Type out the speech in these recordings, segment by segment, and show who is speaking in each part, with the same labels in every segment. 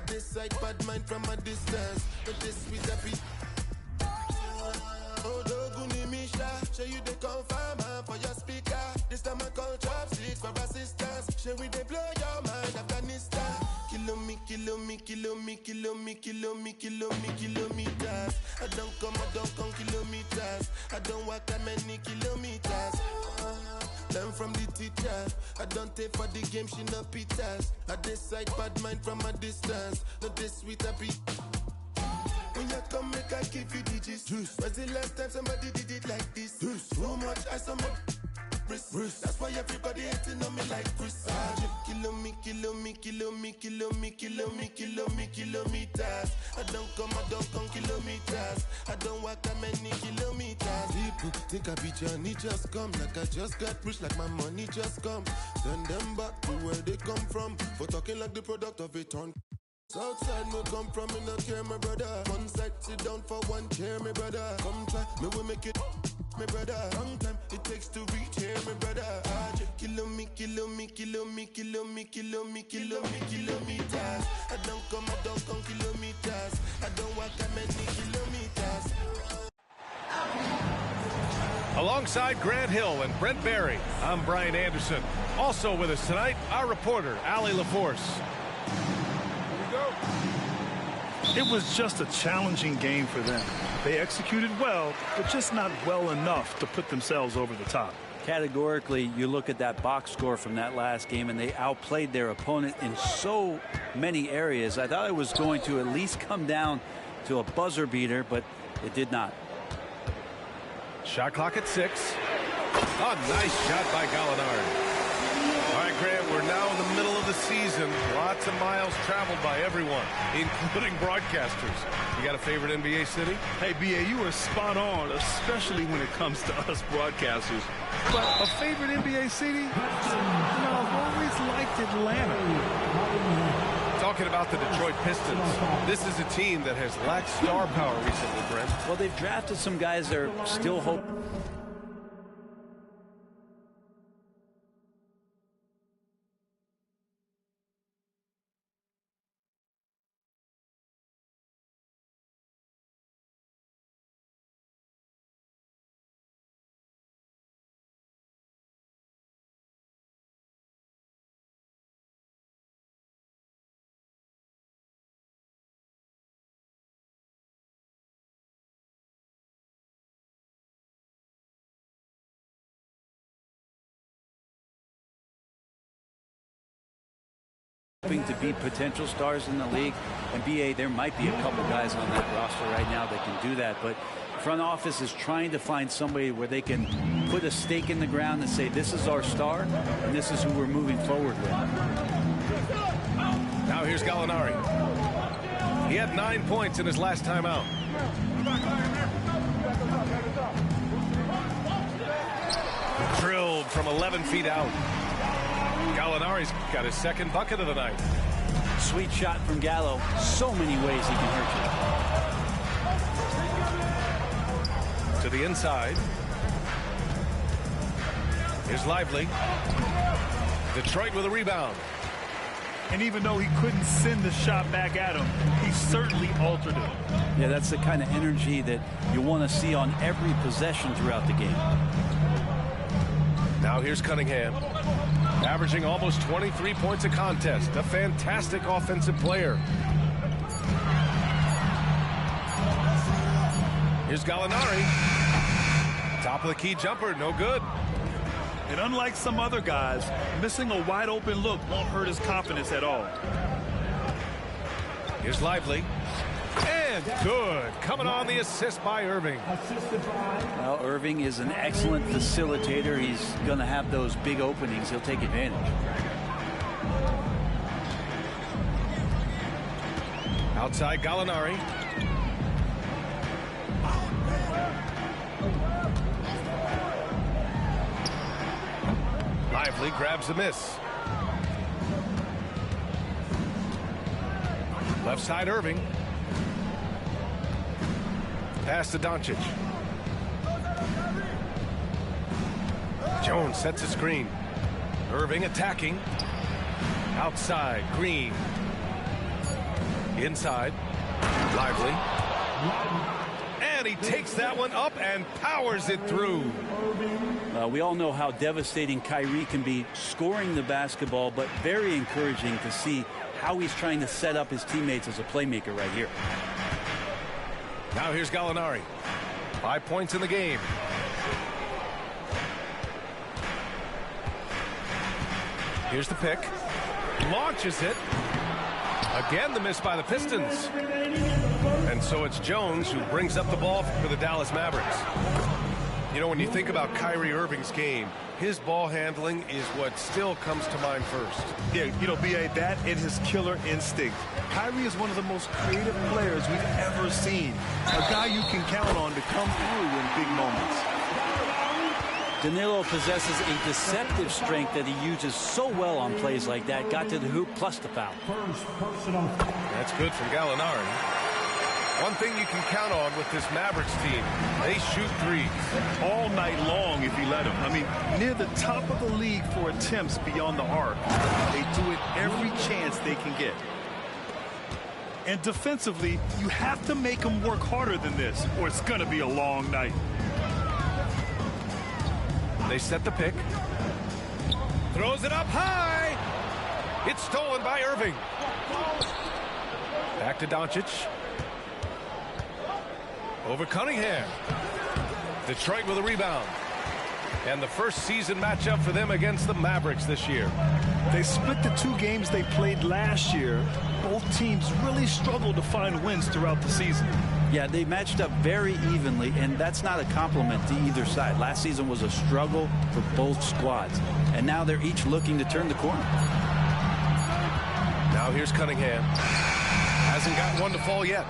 Speaker 1: decide bad mind from a distance. But this sweet happy. Oh, Doguni Misha, show you the confirm for your speaker. This time I call chopsticks for assistance. Show we they blow your mind, Afghanistan. Kilometers. I don't come kilometers. I don't walk that many kilometers. Learn from the teacher. I don't take for the game, she no pitas. I decide bad mind from a distance. Not this sweet happy. When you come, make I give you digits. When's the last time somebody did it like this? Too much ice on my wrist. That's why everybody hating on me like Chris. Kilometers. I don't come kilometers. I don't walk that many kilometers. People think I be Johnny, just come. Like I just got rich, like my money just come. Send them back to where they come from. For talking like the product of a ton. Southside no come from, me no care, my brother. One side, sit down for one chair, my brother. Come try, me will make it, my brother. Long time it takes to reach here, my brother. Kilometers. I don't come kilometers. I don't walk that many kilometers.
Speaker 2: Alongside Grant Hill and Brent Barry, I'm Brian Anderson. Also with us tonight, our reporter, Allie LaForce.
Speaker 3: It was just a challenging game for them. They executed well, but just not well enough to put themselves over the top.
Speaker 4: Categorically, you look at that box score from that last game, and they outplayed their opponent in so many areas. I thought it was going to at least come down to a buzzer beater, but it did not.
Speaker 2: Shot clock at 6. Oh, nice shot by Gallinari. All right, Grant, we're now in the middle of the season. Lots of miles traveled by everyone, including broadcasters. You got a favorite NBA city?
Speaker 3: Hey, B.A., you are spot on, especially when it comes to us broadcasters. But a favorite NBA city? I've always liked Atlanta.
Speaker 2: Talking about the Detroit Pistons, this is a team that has lacked star power recently, Brent.
Speaker 4: Well, they've drafted some guys that are still hoping. To be potential stars in the league, and BA, there might be a couple guys on that roster right now that can do that, but front office is trying to find somebody where they can put a stake in the ground and say this is our star and this is who we're moving forward with.
Speaker 2: Now here's Gallinari. He had 9 points in his last time out. Drilled from 11 feet out. Gallinari's got his second bucket of the night.
Speaker 4: Sweet shot from Gallo. So many ways he can hurt
Speaker 2: you. To the inside. Here's Lively. Detroit with a rebound.
Speaker 3: And even though he couldn't send the shot back at him, he certainly altered it.
Speaker 4: Yeah, that's the kind of energy that you want to see on every possession throughout the game.
Speaker 2: Now here's Cunningham. Averaging almost 23 points a contest. A fantastic offensive player. Here's Gallinari. Top of the key jumper, no good.
Speaker 3: And unlike some other guys, missing a wide open look won't hurt his confidence at all.
Speaker 2: Here's Lively. And good. Coming on the assist by Irving.
Speaker 4: Well, Irving is an excellent facilitator. He's going to have those big openings. He'll take advantage.
Speaker 2: Outside Gallinari. Lively grabs a miss. Left side Irving. Pass to Doncic. Jones sets a screen. Irving attacking. Outside, Green. Inside. Lively. And he takes that one up and powers it through.
Speaker 4: We all know how devastating Kyrie can be scoring the basketball, but very encouraging to see how he's trying to set up his teammates as a playmaker right here.
Speaker 2: Now here's Gallinari. 5 points in the game. Here's the pick. Launches it. Again, the miss by the Pistons. And so it's Jones who brings up the ball for the Dallas Mavericks. You know, when you think about Kyrie Irving's game, his ball handling is what still comes to mind first.
Speaker 3: Yeah, you know, B.A., that and his killer instinct. Kyrie is one of the most creative players we've ever seen. A guy you can count on to come through in big moments.
Speaker 4: Danilo possesses a deceptive strength that he uses so well on plays like that. Got to the hoop plus the foul.
Speaker 2: That's good from Gallinari. One thing you can count on with this Mavericks team, they shoot threes.
Speaker 3: All night long if you let them. I mean, near the top of the league for attempts beyond the arc. They do it every chance they can get. And defensively, you have to make them work harder than this, or it's going to be a long night.
Speaker 2: They set the pick. Throws it up high. It's stolen by Irving. Back to Doncic. Over Cunningham. Detroit with a rebound. And the first season matchup for them against the Mavericks this year.
Speaker 3: They split the 2 games they played last year. Both teams really struggled to find wins throughout the season.
Speaker 4: Yeah, they matched up very evenly, and that's not a compliment to either side. Last season was a struggle for both squads, and now they're each looking to turn the corner.
Speaker 2: Now here's Cunningham. Hasn't got one to fall yet.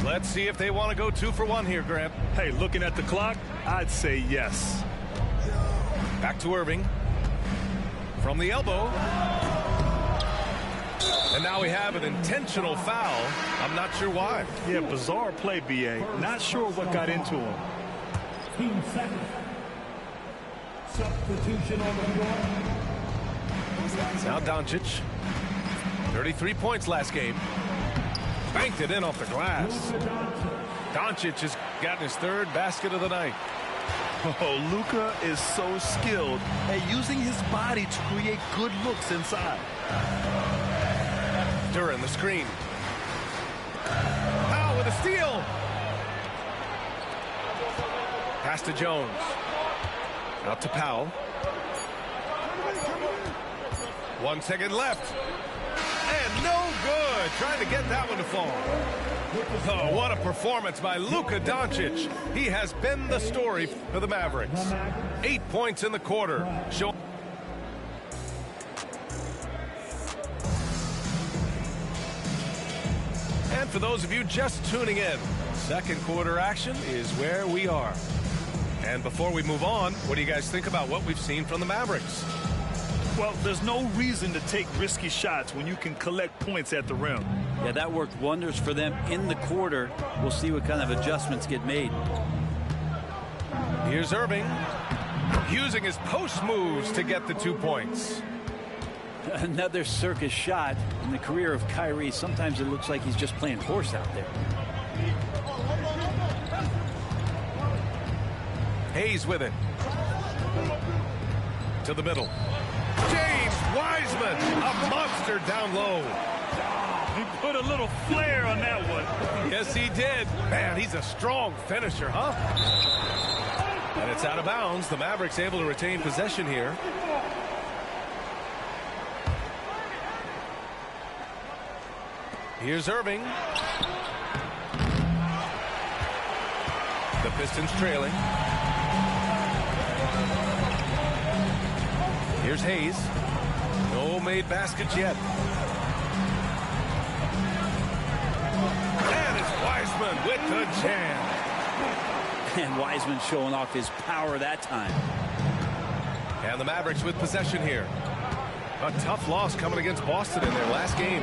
Speaker 2: Let's see if they want to go 2 for 1 here, Grant.
Speaker 3: Hey, looking at the clock, I'd say yes.
Speaker 2: Back to Irving. From the elbow. And now we have an intentional foul. I'm not sure why.
Speaker 3: Yeah, bizarre play, B.A. Not sure what got into him.
Speaker 5: 15 seconds. Substitution on the floor.
Speaker 2: Now Doncic. 33 points last game. Banked it in off the glass. Doncic has gotten his 3rd basket of the night.
Speaker 3: Oh, Luka is so skilled at using his body to create good looks inside.
Speaker 2: Duran the screen. Powell with a steal. Pass to Jones. Out to Powell. 1 second left. And no good. Trying to get that one to fall. Oh, what a performance by Luka Doncic. He has been the story for the Mavericks. 8 points in the quarter. And for those of you just tuning in, second quarter action is where we are. And before we move on, what do you guys think about what we've seen from the Mavericks?
Speaker 3: Well, there's no reason to take risky shots when you can collect points at the rim.
Speaker 4: Yeah, that worked wonders for them in the quarter. We'll see what kind of adjustments get made.
Speaker 2: Here's Irving using his post moves to get the 2 points.
Speaker 4: Another circus shot in the career of Kyrie. Sometimes it looks like he's just playing horse out there.
Speaker 2: Hayes with it. To the middle. James Wiseman, a monster down low.
Speaker 3: He put a little flair on that one.
Speaker 2: Yes, he did. Man, he's a strong finisher, huh? And it's out of bounds. The Mavericks able to retain possession here. Here's Irving. The Pistons trailing. Here's Hayes. No made baskets yet. And it's Wiseman with the jam.
Speaker 4: And Wiseman showing off his power that time.
Speaker 2: And the Mavericks with possession here. A tough loss coming against Boston in their last game.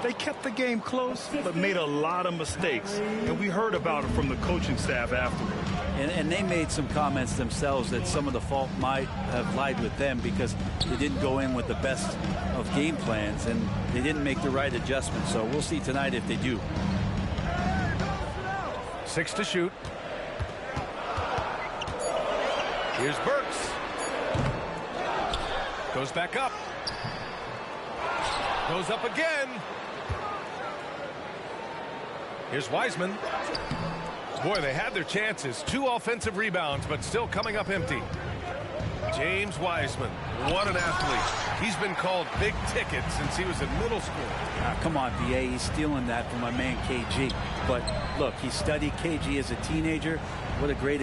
Speaker 3: They kept the game close, but made a lot of mistakes. And we heard about it from the coaching staff afterward.
Speaker 4: And they made some comments themselves that some of the fault might have lied with them because they didn't go in with the best of game plans and they didn't make the right adjustments. So we'll see tonight if they do.
Speaker 2: 6 to shoot. Here's Burks. Goes back up. Goes up again. Here's Wiseman. Boy, they had their chances. 2 offensive rebounds, but still coming up empty. James Wiseman, what an athlete. He's been called big ticket since he was in middle school.
Speaker 4: Come on, VA, he's stealing that from my man KG. But look, he studied KG as a teenager. What a great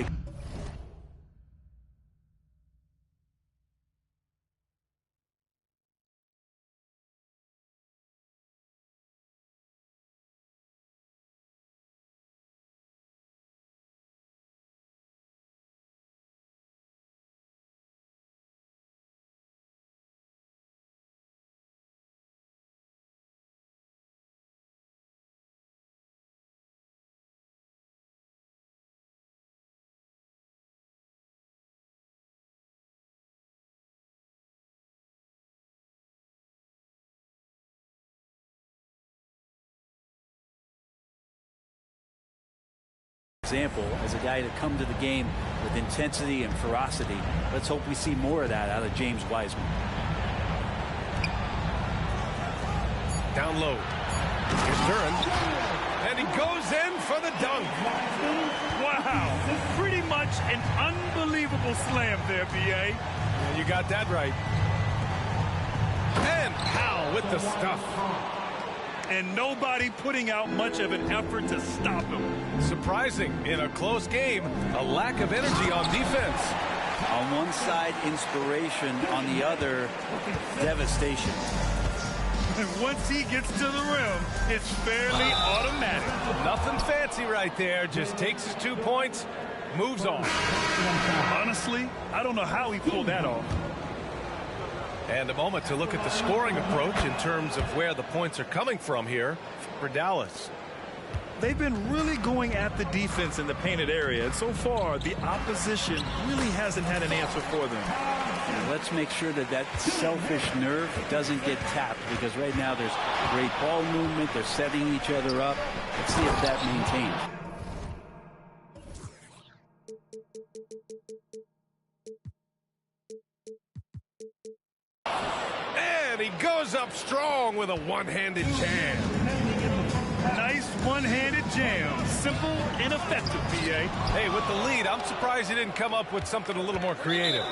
Speaker 4: example as a guy to come to the game with intensity and ferocity. Let's hope we see more of that out of James Wiseman.
Speaker 2: Down low. Here's Duren. And he goes in for the dunk.
Speaker 3: Wow. Pretty much an unbelievable slam there, BA.
Speaker 2: You got that right. And Powell with the stuff.
Speaker 3: And nobody putting out much of an effort to stop him.
Speaker 2: Surprising in a close game, a lack of energy on defense.
Speaker 4: On one side, inspiration. On the other, devastation.
Speaker 3: And once he gets to the rim, it's fairly automatic.
Speaker 2: Nothing fancy right there. Just takes his 2 points, moves on.
Speaker 3: Honestly, I don't know how he pulled that off.
Speaker 2: And a moment to look at the scoring approach in terms of where the points are coming from here for Dallas.
Speaker 3: They've been really going at the defense in the painted area, and so far the opposition really hasn't had an answer for them.
Speaker 4: And let's make sure that that selfish nerve doesn't get tapped, because right now there's great ball movement. They're setting each other up. Let's see if that maintains.
Speaker 2: And he goes up strong with a one-handed jam.
Speaker 3: Nice one-handed jam. Simple and effective, BA.
Speaker 2: Hey, with the lead, I'm surprised he didn't come up with something a little more creative.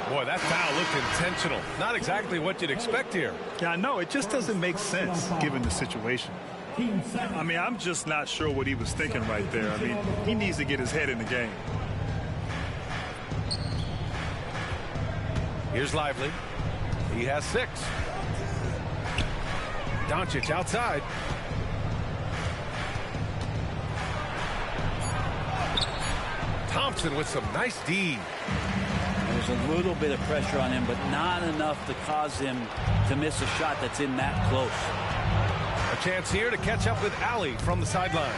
Speaker 2: Boy, that foul looked intentional. Not exactly what you'd expect here.
Speaker 3: Yeah, I know. It just doesn't make sense given the situation. I mean, I'm just not sure what he was thinking right there. I mean, he needs to get his head in the game.
Speaker 2: Here's Lively. He has 6. Doncic outside. Thompson with some nice D.
Speaker 4: There's a little bit of pressure on him, but not enough to cause him to miss a shot that's in that close.
Speaker 2: A chance here to catch up with Allie from the sideline.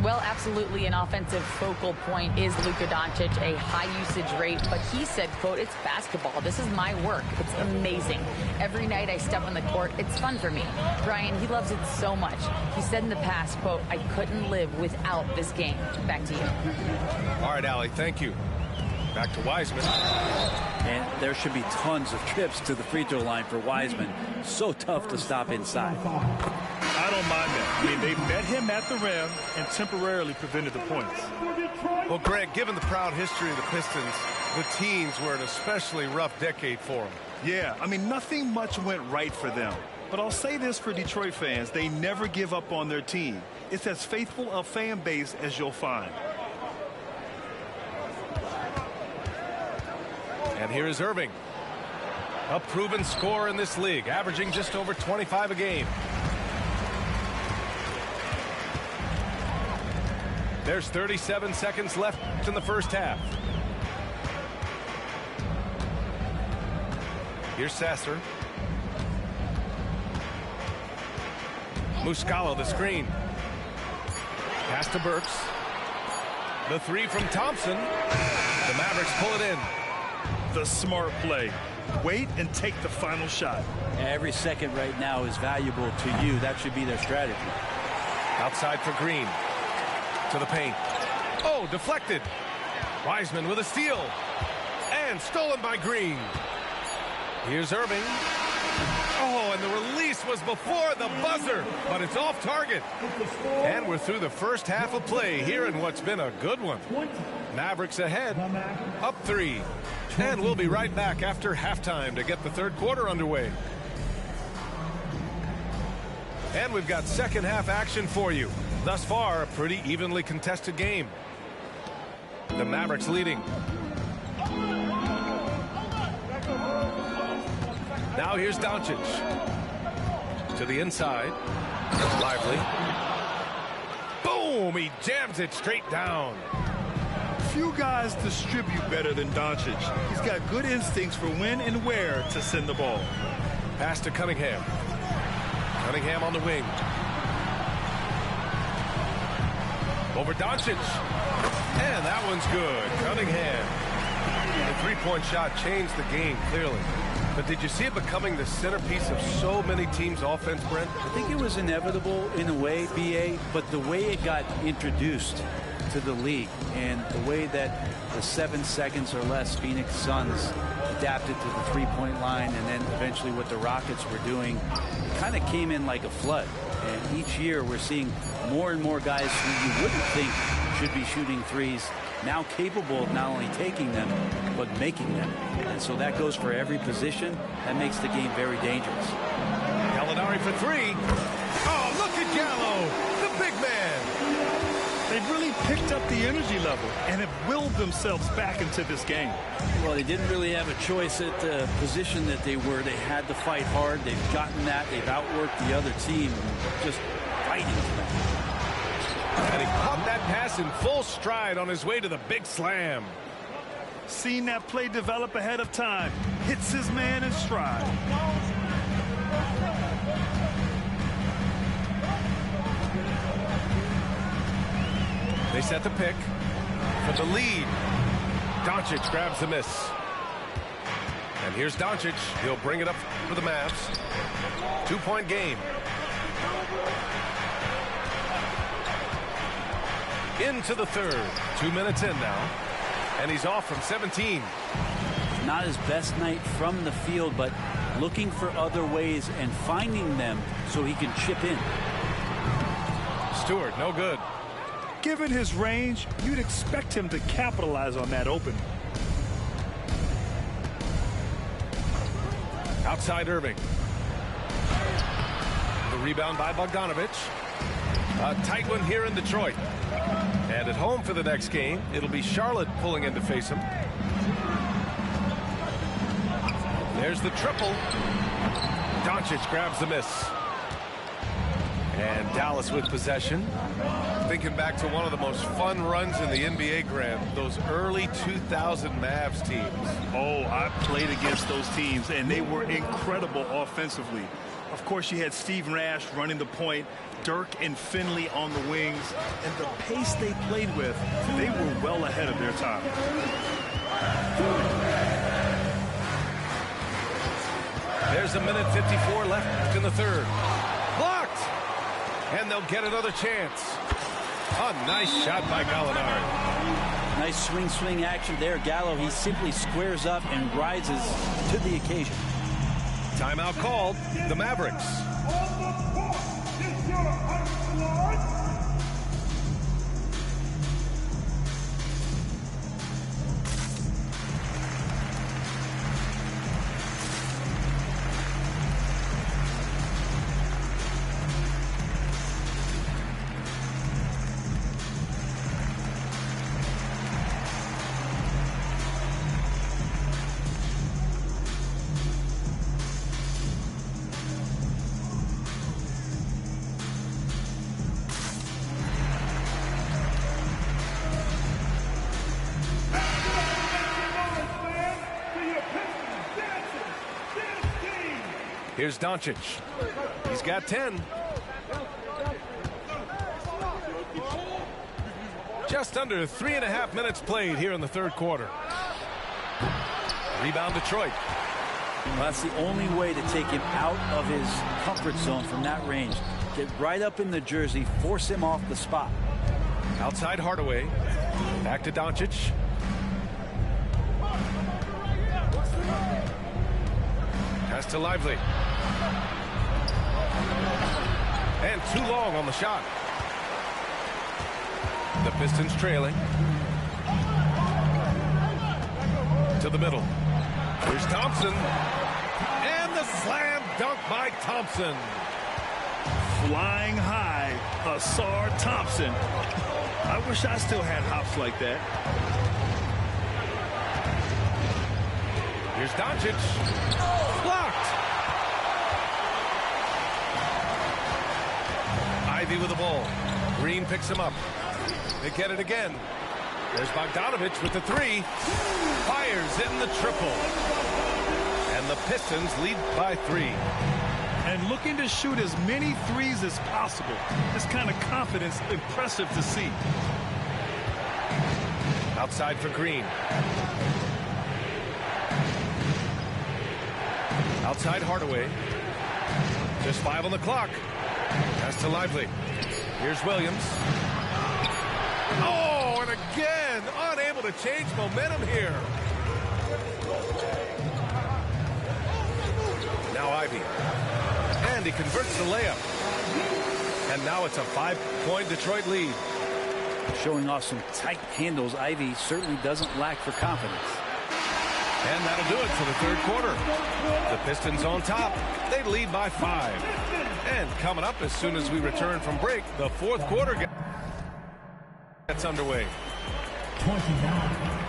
Speaker 6: Well, absolutely an offensive focal point is Luka Doncic, a high usage rate, but he said, quote, "It's basketball. This is my work. It's amazing. Every night I step on the court, it's fun for me." Brian, he loves it so much. He said in the past, quote, "I couldn't live without this game." Back to you.
Speaker 2: All right, Allie, thank you. Back to Wiseman.
Speaker 4: And there should be tons of trips to the free throw line for Wiseman. So tough to stop inside.
Speaker 3: I don't mind that. I mean, they met him at the rim and temporarily prevented the points.
Speaker 2: Well, Greg, given the proud history of the Pistons, the teens were an especially rough decade for them.
Speaker 3: Yeah, I mean, nothing much went right for them. But I'll say this for Detroit fans, they never give up on their team. It's as faithful a fan base as you'll find.
Speaker 2: And here is Irving. A proven scorer in this league, averaging just over 25 a game. There's 37 seconds left in the first half. Here's Sasser. Muscala the screen. Pass to Burks. The three from Thompson. The Mavericks pull it in.
Speaker 3: The smart play. Wait and take the final shot.
Speaker 4: Every second right now is valuable to you. That should be their strategy.
Speaker 2: Outside for Green. To the paint. Oh, deflected. Wiseman with a steal. And stolen by Green. Here's Irving. Oh, and the release was before the buzzer, but it's off target. And we're through the first half of play here in what's been a good one. Mavericks ahead, up 3. And we'll be right back after halftime to get the third quarter underway. And we've got second half action for you. Thus far, a pretty evenly contested game. The Mavericks leading. Now here's Doncic. To the inside. Lively. Boom! He jams it straight down.
Speaker 3: Few guys distribute better than Doncic. He's got good instincts for when and where to send the ball.
Speaker 2: Pass to Cunningham. Cunningham on the wing. Over Doncic. And that one's good. Cunningham. The three-point shot changed the game clearly. But did you see it becoming the centerpiece of so many teams' offense, Brent?
Speaker 4: I think it was inevitable in a way, B.A., but the way it got introduced to the league and the way that the 7 seconds or less Phoenix Suns adapted to the three-point line and then eventually what the Rockets were doing kind of came in like a flood. And each year we're seeing more and more guys who you wouldn't think should be shooting threes now capable of not only taking them but making them. And so that goes for every position. That makes the game very dangerous.
Speaker 2: Gallinari for 3. Oh, look at Gallo, the big man.
Speaker 3: They've really picked up the energy level and have willed themselves back into this game.
Speaker 4: Well, they didn't really have a choice at the position that they were. They had to fight hard. They've gotten that. They've outworked the other team, just fighting to that.
Speaker 2: And he caught that pass in full stride on his way to the big slam.
Speaker 3: Seen that play develop ahead of time. Hits his man in stride.
Speaker 2: They set the pick for the lead. Doncic grabs the miss. And here's Doncic. He'll bring it up for the Mavs. 2-point game. Into the third. 2 minutes in now. And he's off from 17.
Speaker 4: Not his best night from the field, but looking for other ways and finding them so he can chip in.
Speaker 2: Stewart, no good.
Speaker 3: Given his range, you'd expect him to capitalize on that open.
Speaker 2: Outside Irving. The rebound by Bogdanovic. A tight one here in Detroit. And at home for the next game, it'll be Charlotte pulling in to face him. There's the triple. Doncic grabs the miss. And Dallas with possession. Thinking back to one of the most fun runs in the NBA, Grant, those early 2000 Mavs teams.
Speaker 3: Oh, I played against those teams, and they were incredible offensively. Of course, you had Steve Nash running the point, Dirk and Finley on the wings, and the pace they played with, they were well ahead of their time.
Speaker 2: There's 1:54 left in the third. Blocked! And they'll get another chance. A nice shot by Gallinari.
Speaker 4: Nice swing action there. Gallo, he simply squares up and rises to the occasion.
Speaker 2: Timeout called. The Mavericks. Here's Doncic. He's got 10. Just under 3.5 minutes played here in the third quarter. Rebound Detroit.
Speaker 4: Well, that's the only way to take him out of his comfort zone from that range. Get right up in the jersey, force him off the spot.
Speaker 2: Outside Hardaway. Back to Doncic. Pass to Lively. And too long on the shot. The Pistons trailing. To the middle. Here's Thompson. And the slam dunk by Thompson.
Speaker 3: Flying high, Ausar Thompson. I wish I still had hops like that.
Speaker 2: Here's Doncic. Blocked. Ivy with the ball. Green picks him up. They get it again. There's Bogdanovich with the three. Fires in the triple. And the Pistons lead by 3.
Speaker 3: And looking to shoot as many threes as possible. This kind of confidence, impressive to see.
Speaker 2: Outside for Green. Outside Hardaway. Just 5 on the clock. Pass to Lively. Here's Williams. Oh, and again, unable to change momentum here. Now Ivy. And he converts the layup. And now it's a 5-point Detroit lead.
Speaker 4: Showing off some tight handles. Ivy certainly doesn't lack for confidence.
Speaker 2: And that'll do it for the third quarter. The Pistons on top. They lead by 5. And coming up as soon as we return from break, the fourth quarter gets underway.
Speaker 5: 29.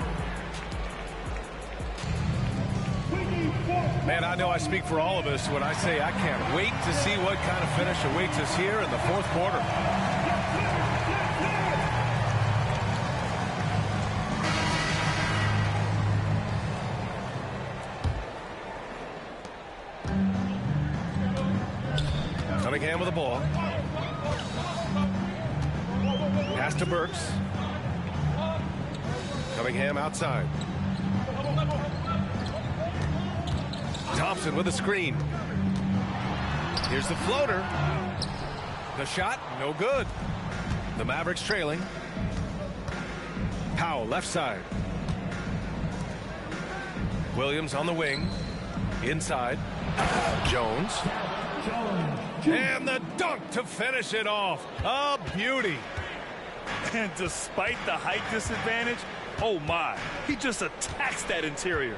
Speaker 2: Man, I know I speak for all of us when I say I can't wait to see what kind of finish awaits us here in the fourth quarter. Cunningham with the ball. Pass to Burks. Cunningham outside. Thompson with a screen. Here's the floater. The shot, no good. The Mavericks trailing. Powell left side. Williams on the wing. Inside. Jones. And the dunk to finish it off. A beauty.
Speaker 3: And despite the height disadvantage, oh my, he just attacks that interior.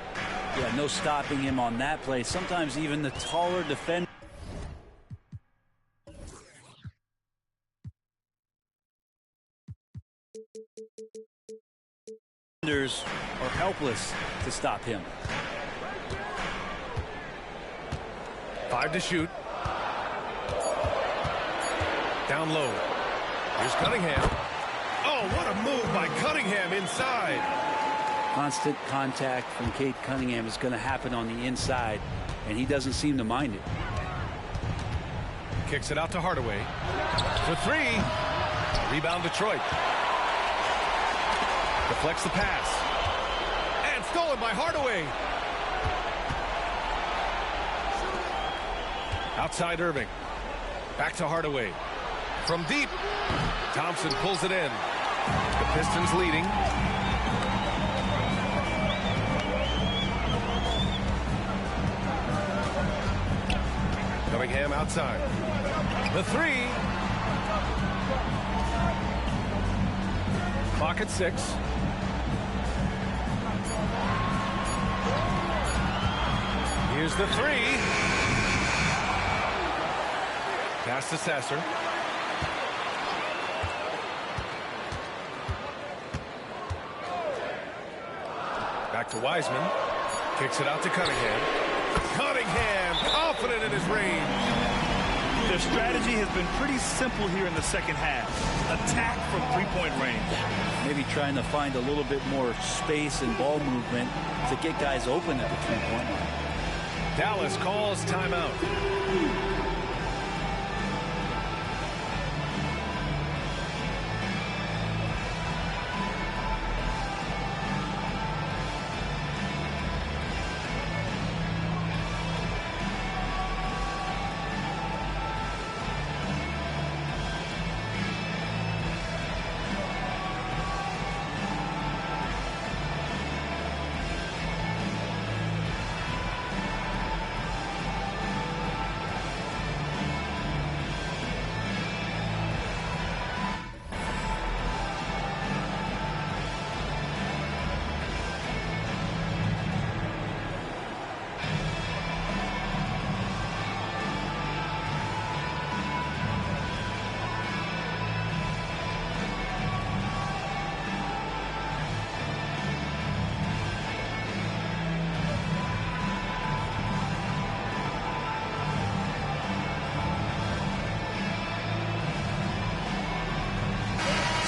Speaker 4: Yeah, no stopping him on that play. Sometimes even the taller defenders are helpless to stop him.
Speaker 2: 5 to shoot. Down low. Here's Cunningham. Oh, what a move by Cunningham inside.
Speaker 4: Constant contact from Cade Cunningham is going to happen on the inside, and he doesn't seem to mind it.
Speaker 2: Kicks it out to Hardaway. For 3. Rebound Detroit. Deflects the pass. And stolen by Hardaway. Outside Irving. Back to Hardaway. From deep. Thompson pulls it in. The Pistons leading. Cunningham outside. The 3. Clock at 6. Here's the 3. Pass to Sasser. Back to Wiseman. Kicks it out to Cunningham. Cunningham, confident in his range.
Speaker 3: Their strategy has been pretty simple here in the second half. Attack from three-point range.
Speaker 4: Maybe trying to find a little bit more space and ball movement to get guys open at the three-point line.
Speaker 2: Dallas calls timeout.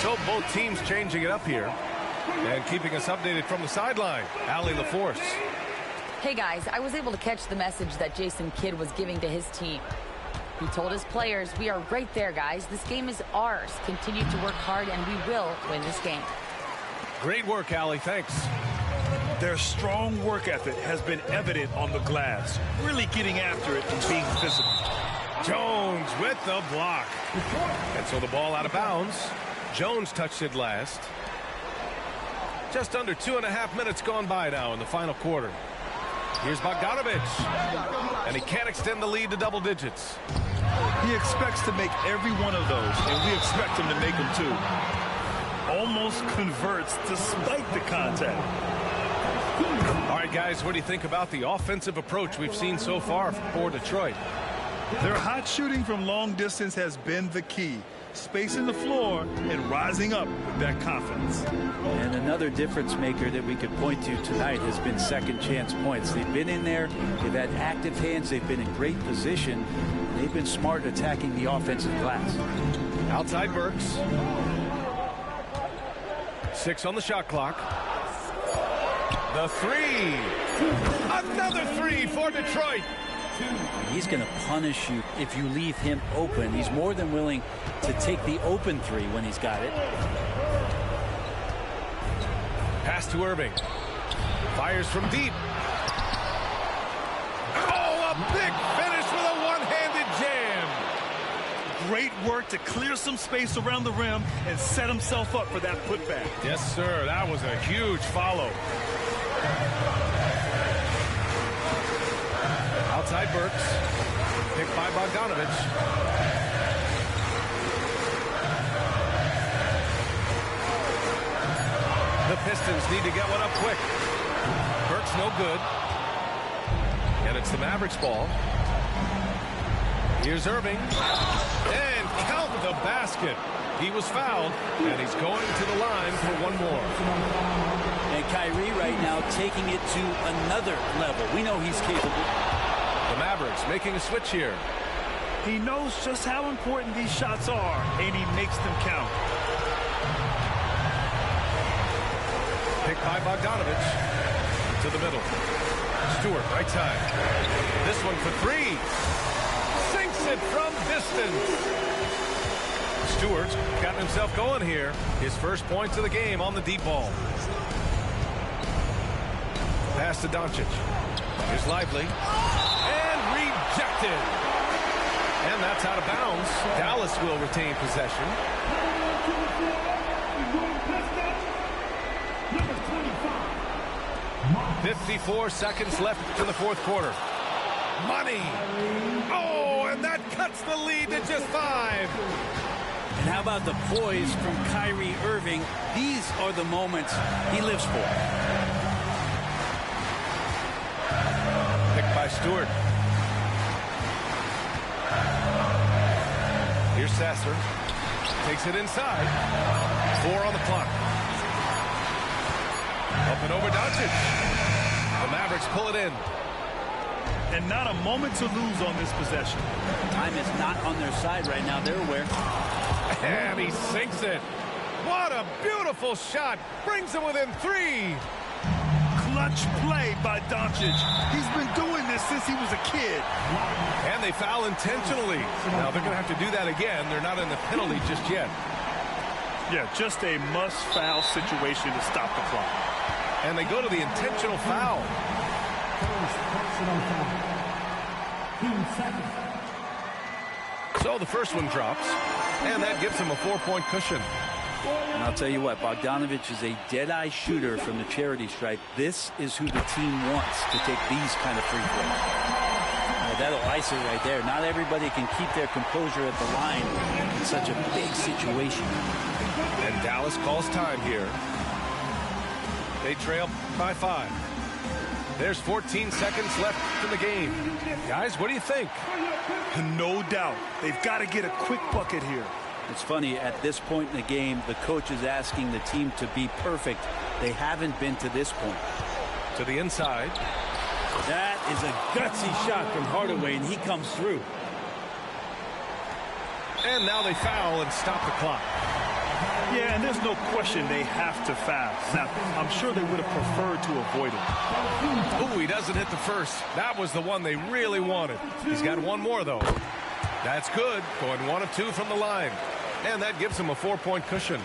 Speaker 2: hope both teams changing it up here. And keeping us updated from the sideline, Allie LaForce.
Speaker 6: Hey guys, I was able to catch the message that Jason Kidd was giving to his team. He told his players, we are right there, guys. This game is ours. Continue to work hard, and we will win this game.
Speaker 2: Great work, Allie. Thanks.
Speaker 3: Their strong work ethic has been evident on the glass, really getting after it and being physical.
Speaker 2: Jones with the block. And so the ball out of bounds. Jones touched it last. Just under 2.5 minutes gone by now in the final quarter. Here's Bogdanovich. And he can't extend the lead to double digits.
Speaker 3: He expects to make every one of those, and we expect him to make them too. Almost converts despite the contact.
Speaker 2: All right, guys, what do you think about the offensive approach we've seen so far for Detroit?
Speaker 3: Their hot shooting from long distance has been the key. Spacing the floor and rising up with that confidence.
Speaker 4: And another difference maker that we could point to tonight has been second chance points. They've been in there, they've had active hands, they've been in great position, and they've been smart attacking the offensive glass.
Speaker 2: Outside Burks. 6 on the shot clock. The three. Another three for Detroit.
Speaker 4: He's going to punish you if you leave him open. He's more than willing to take the open three when he's got it.
Speaker 2: Pass to Irving. Fires from deep. Oh, a big finish with a one-handed jam.
Speaker 3: Great work to clear some space around the rim and set himself up for that putback.
Speaker 2: Yes, sir. That was a huge follow. Outside Burks. Picked by Bogdanovich. The Pistons need to get one up quick. Burks no good. And it's the Mavericks ball. Here's Irving. And count the basket. He was fouled, and he's going to the line for one more.
Speaker 4: And Kyrie right now taking it to another level. We know he's capable.
Speaker 2: The Mavericks making a switch here.
Speaker 3: He knows just how important these shots are, and he makes them count.
Speaker 2: Picked by Bogdanovich. To the middle. Stewart, right side. This one for three. Sinks it from distance. Stewart's gotten himself going here. His first points of the game on the deep ball. Pass to Doncic. Here's Lively. And rejected. And that's out of bounds. Dallas will retain possession. 54 seconds left in the fourth quarter. Money. Oh, and that cuts the lead to just 5.
Speaker 4: And how about the poise from Kyrie Irving? These are the moments he lives for.
Speaker 2: Picked by Stewart. Here's Sasser. Takes it inside. 4 on the clock. Up and over Doncic. The Mavericks pull it in.
Speaker 3: And not a moment to lose on this possession.
Speaker 4: Time is not on their side right now. They're aware.
Speaker 2: And he sinks it. What a beautiful shot. Brings him within 3.
Speaker 3: Clutch play by Doncic. He's been doing this since he was a kid.
Speaker 2: And they foul intentionally. Now they're going to have to do that again. They're not in the penalty just yet.
Speaker 3: Yeah, just a must-foul situation to stop the clock.
Speaker 2: And they go to the intentional foul. So the first one drops, and that gives him a 4-point cushion.
Speaker 4: And I'll tell you what, Bogdanovich is a dead-eye shooter from the charity stripe. This is who the team wants to take these kind of free throws. That'll ice it right there. Not everybody can keep their composure at the line in such a big situation.
Speaker 2: And Dallas calls time here. They trail by 5. There's 14 seconds left in the game. Guys, what do you think?
Speaker 3: No doubt. They've got to get a quick bucket here.
Speaker 4: It's funny, at this point in the game, the coach is asking the team to be perfect. They haven't been to this point.
Speaker 2: To the inside.
Speaker 4: That is a gutsy shot from Hardaway, and he comes through.
Speaker 2: And now they foul and stop the clock.
Speaker 3: Yeah, and there's no question they have to foul. Now, I'm sure they would have preferred to avoid it.
Speaker 2: Ooh, he doesn't hit the first. That was the one they really wanted. He's got one more, though. That's good. Going 1 of 2 from the line. And that gives him a 4-point cushion.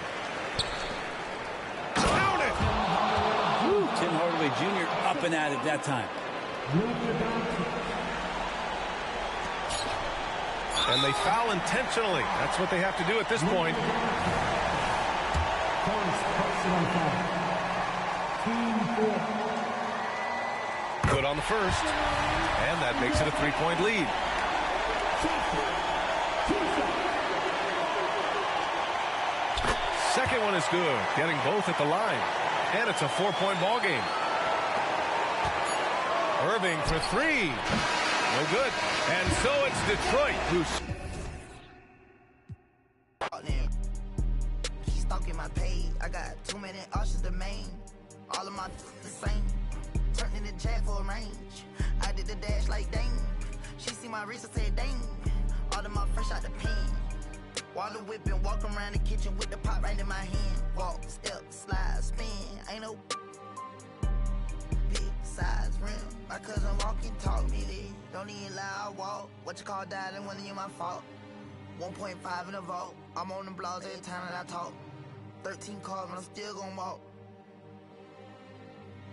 Speaker 2: Count it!
Speaker 4: Woo, Tim Hardaway Jr. up and at it that time.
Speaker 2: And they foul intentionally. That's what they have to do at this point. Good on the first. And that makes it a 3-point lead. Second one is good. Getting both at the line. And it's a 4-point ball game. Irving for 3. No good. And so it's Detroit who's...
Speaker 7: He's stalking my page. I got too many options to main. All of my the same. Turned in the jack for a range. I did the dash like dang. She see my wrist and said dang. All of my fresh out the pen. Water whipping, walk around the kitchen with the pot right in my hand. Walk, step, slide, spin. Ain't no big size rim. My cousin walking, talk me this. Don't even lie, I walk. What you call dialing, wasn't even my fault. 1.5 in the vault. I'm on the blogs every time that I talk. 13 cars, but I'm still gonna walk.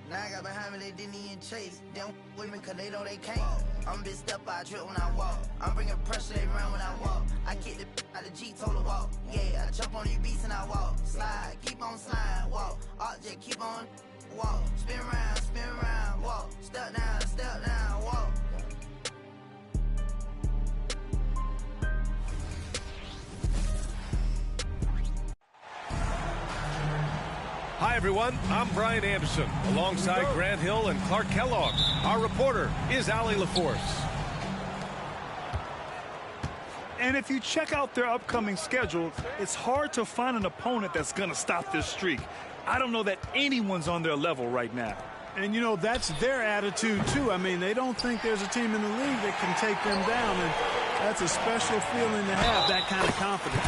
Speaker 7: Now I got behind me, they didn't even chase. They don't with me cause they know they can't. I'm a big step, I trip when I walk. I'm bringing pressure, they run when I walk. I kick the out the G, told her walk. Yeah, I jump on these beats and I walk. Slide, keep on sliding, walk. Object, keep on walk. Spin around, walk. Step down, walk.
Speaker 2: Hi, everyone. I'm Brian Anderson, alongside Grant Hill and Clark Kellogg. Our reporter is Allie LaForce.
Speaker 3: And if you check out their upcoming schedule, it's hard to find an opponent that's going to stop this streak. I don't know that anyone's on their level right now.
Speaker 8: And, you know, that's their attitude, too. I mean, they don't think there's a team in the league that can take them down. And that's a special feeling to have, that kind of confidence.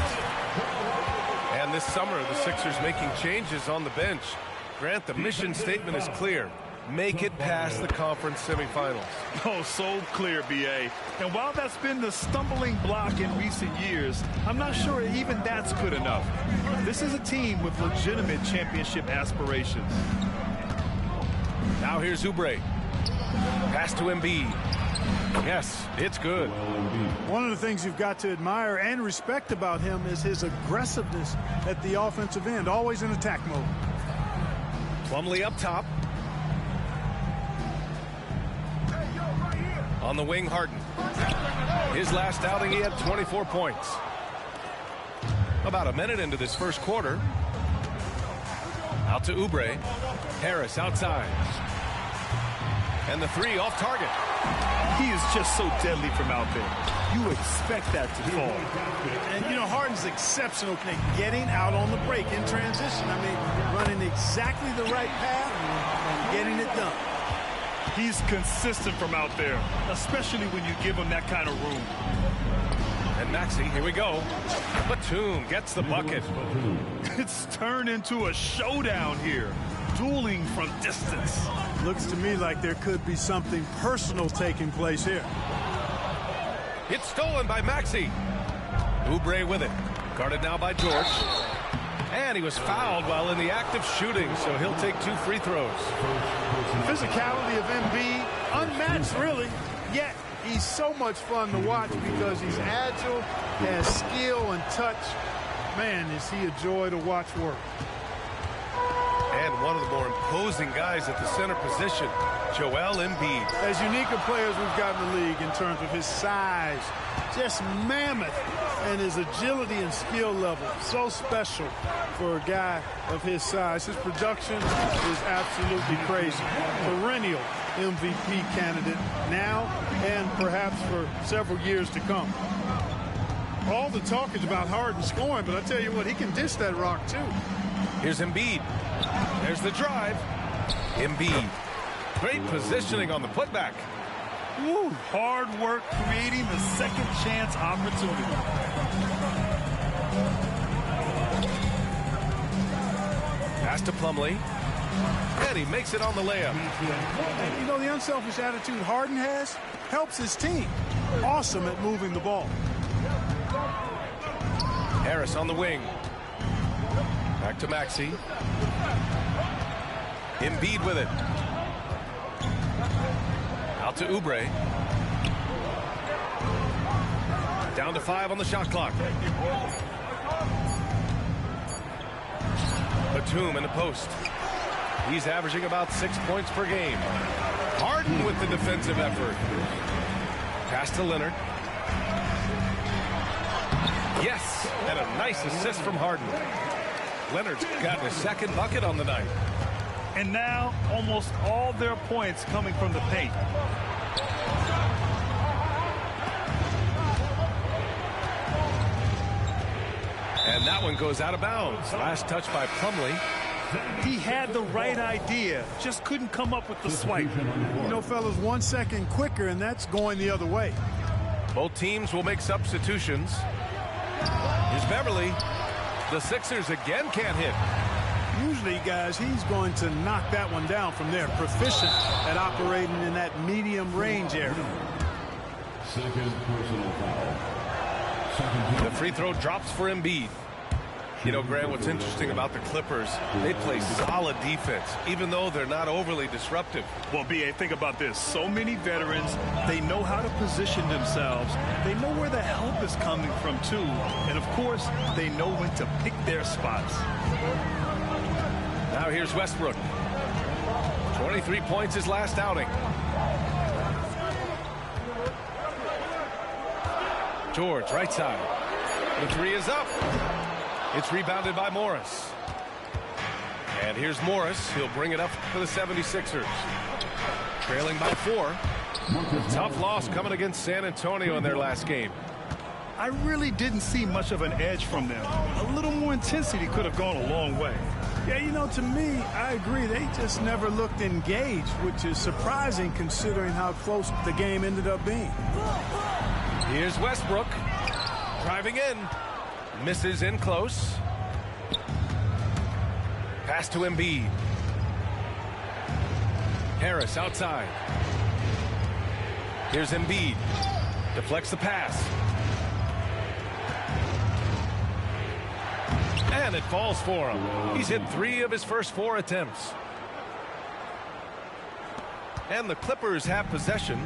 Speaker 2: And this summer, the Sixers making changes on the bench. Grant, the mission statement is clear. Make it past the conference semifinals.
Speaker 3: Oh, so clear, B.A. And while that's been the stumbling block in recent years, I'm not sure even that's good enough. This is a team with legitimate championship aspirations.
Speaker 2: Now here's Oubre. Pass to Embiid. Yes, it's good.
Speaker 8: One of the things you've got to admire and respect about him is his aggressiveness at the offensive end, always in attack mode.
Speaker 2: Plumlee up top. On the wing, Harden. His last outing, he had 24 points. About a minute into this first quarter. Out to Oubre. Harris outside. And the 3 off target.
Speaker 3: He is just so deadly from out there. You expect that to fall.
Speaker 8: And, you know, Harden's exceptional at getting out on the break in transition. I mean, running exactly the right path and getting it done.
Speaker 3: He's consistent from out there, especially when you give him that kind of room.
Speaker 2: And Maxey, here we go. Batum gets the bucket.
Speaker 3: It's turned into a showdown here. Dueling from distance.
Speaker 8: Looks to me like there could be something personal taking place here.
Speaker 2: It's stolen by Maxey. Oubre with it. Guarded now by George. And he was fouled while in the act of shooting, so he'll take 2 free throws.
Speaker 8: Physicality of Embiid, unmatched really, yet he's so much fun to watch because he's agile, has skill and touch. Man, is he a joy to watch work.
Speaker 2: And one of the more imposing guys at the center position, Joel Embiid.
Speaker 8: As unique a player as we've got in the league in terms of his size, just mammoth, and his agility and skill level. So special for a guy of his size. His production is absolutely crazy. Perennial MVP candidate now and perhaps for several years to come. All the talk is about Harden scoring, but I tell you what, he can dish that rock too.
Speaker 2: Here's Embiid. There's the drive. Embiid. Great positioning on the putback.
Speaker 3: Woo, hard work creating the second chance opportunity.
Speaker 2: Pass to Plumlee. And he makes it on the layup.
Speaker 8: And you know, the unselfish attitude Harden has helps his team. Awesome at moving the ball.
Speaker 2: Harris on the wing. Back to Maxey. Embiid with it. Out to Oubre. Down to 5 on the shot clock. Batum in the post. He's averaging about 6 points per game. Harden with the defensive effort. Pass to Leonard. Yes, and a nice assist from Harden. Leonard's gotten his second bucket on the night.
Speaker 3: And now almost all their points coming from the paint.
Speaker 2: And that one goes out of bounds. Last touch by Plumlee.
Speaker 3: He had the right idea, just couldn't come up with the swipe.
Speaker 8: You know, fellas, 1 second quicker, and that's going the other way.
Speaker 2: Both teams will make substitutions. Here's Beverly. The Sixers again can't hit.
Speaker 8: Usually, guys, he's going to knock that one down from there. Proficient at operating in that medium range area.
Speaker 9: Second personal foul.
Speaker 2: The free throw drops for Embiid. You know, Grant, what's interesting about the Clippers, they play solid defense, even though they're not overly disruptive.
Speaker 3: Well, B.A., think about this. So many veterans, they know how to position themselves. They know where the help is coming from, too. And, of course, they know when to pick their spots.
Speaker 2: Now here's Westbrook. 23 points his last outing. George, right side. The three is up. It's rebounded by Morris. And here's Morris. He'll bring it up for the 76ers. Trailing by 4. Tough loss coming against San Antonio in their last game.
Speaker 3: I really didn't see much of an edge from them. A little more intensity could have gone a long way.
Speaker 8: Yeah, you know, to me, I agree. They just never looked engaged, which is surprising considering how close the game ended up being.
Speaker 2: Here's Westbrook. Driving in. Misses in close. Pass to Embiid. Harris outside. Here's Embiid. Deflects the pass. And it falls for him. He's hit 3 of his first 4 attempts. And the Clippers have possession.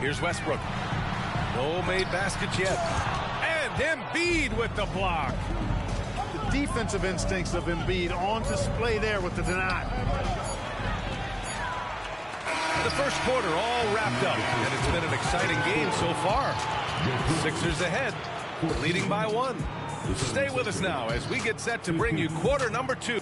Speaker 2: Here's Westbrook. No made baskets yet. And Embiid with the block.
Speaker 8: The defensive instincts of Embiid on display there with the deny.
Speaker 2: The first quarter all wrapped up, and it's been an exciting game so far. Sixers ahead, leading by 1. Stay with us now as we get set to bring you quarter number 2.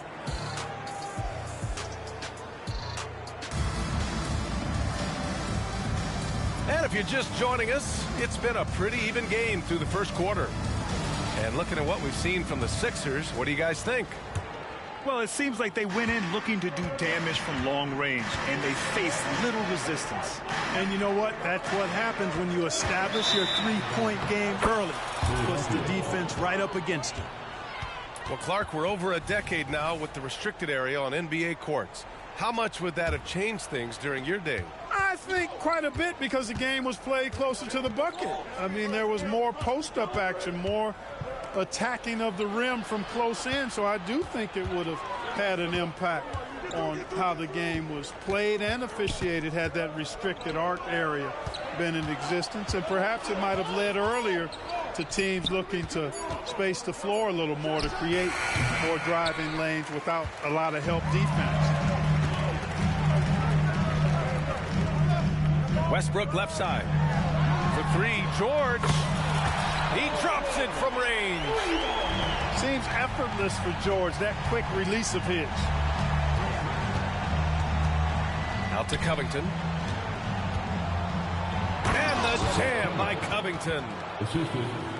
Speaker 2: And if you're just joining us, it's been a pretty even game through the first quarter. And looking at what we've seen from the Sixers, what do you guys think?
Speaker 3: Well, it seems like they went in looking to do damage from long range, and they faced little resistance.
Speaker 8: And you know what? That's what happens when you establish your three-point game early. Puts the defense right up against it.
Speaker 2: Well, Clark, we're over a decade now with the restricted area on NBA courts. How much would that have changed things during your day?
Speaker 8: I think quite a bit because the game was played closer to the bucket. I mean, there was more post-up action, more attacking of the rim from close in, so I do think it would have had an impact on how the game was played and officiated had that restricted arc area been in existence, and perhaps it might have led earlier to teams looking to space the floor a little more to create more driving lanes without a lot of help defense.
Speaker 2: Westbrook left side. For 3, George. He drops it from range.
Speaker 8: Seems effortless for George, that quick release of his.
Speaker 2: Out to Covington. And the jam by Covington.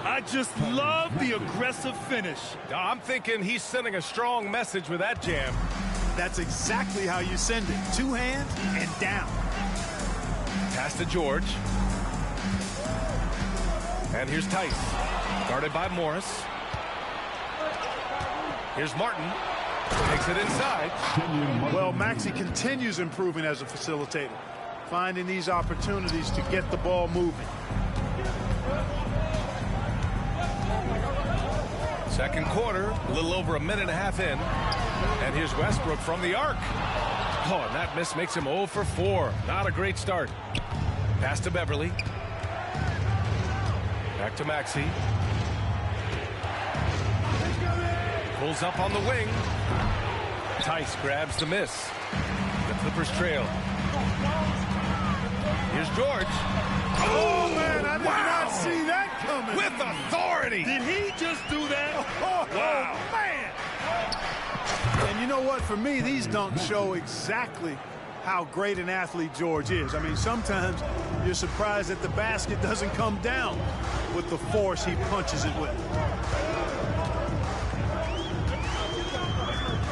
Speaker 3: I just love the aggressive finish.
Speaker 2: I'm thinking he's sending a strong message with that jam.
Speaker 8: That's exactly how you send it. 2 hands and down.
Speaker 2: Pass to George. And here's Tice. Guarded by Morris. Here's Martin. Takes it inside.
Speaker 8: Well, Maxey continues improving as a facilitator, finding these opportunities to get the ball moving.
Speaker 2: Second quarter, a little over a minute and a half in. And here's Westbrook from the arc. Oh, and that miss makes him 0 for 4. Not a great start. Pass to Beverly. Back to Maxey. Pulls up on the wing. Tice grabs the miss. The Clippers trail. Here's George.
Speaker 8: Oh, man, I did not see that coming.
Speaker 2: With authority.
Speaker 3: Did he just do that?
Speaker 8: Oh,
Speaker 3: Wow.
Speaker 8: man. And you know what? For me, these dunks show exactly how great an athlete George is. I mean, sometimes you're surprised that the basket doesn't come down with the force he punches it with.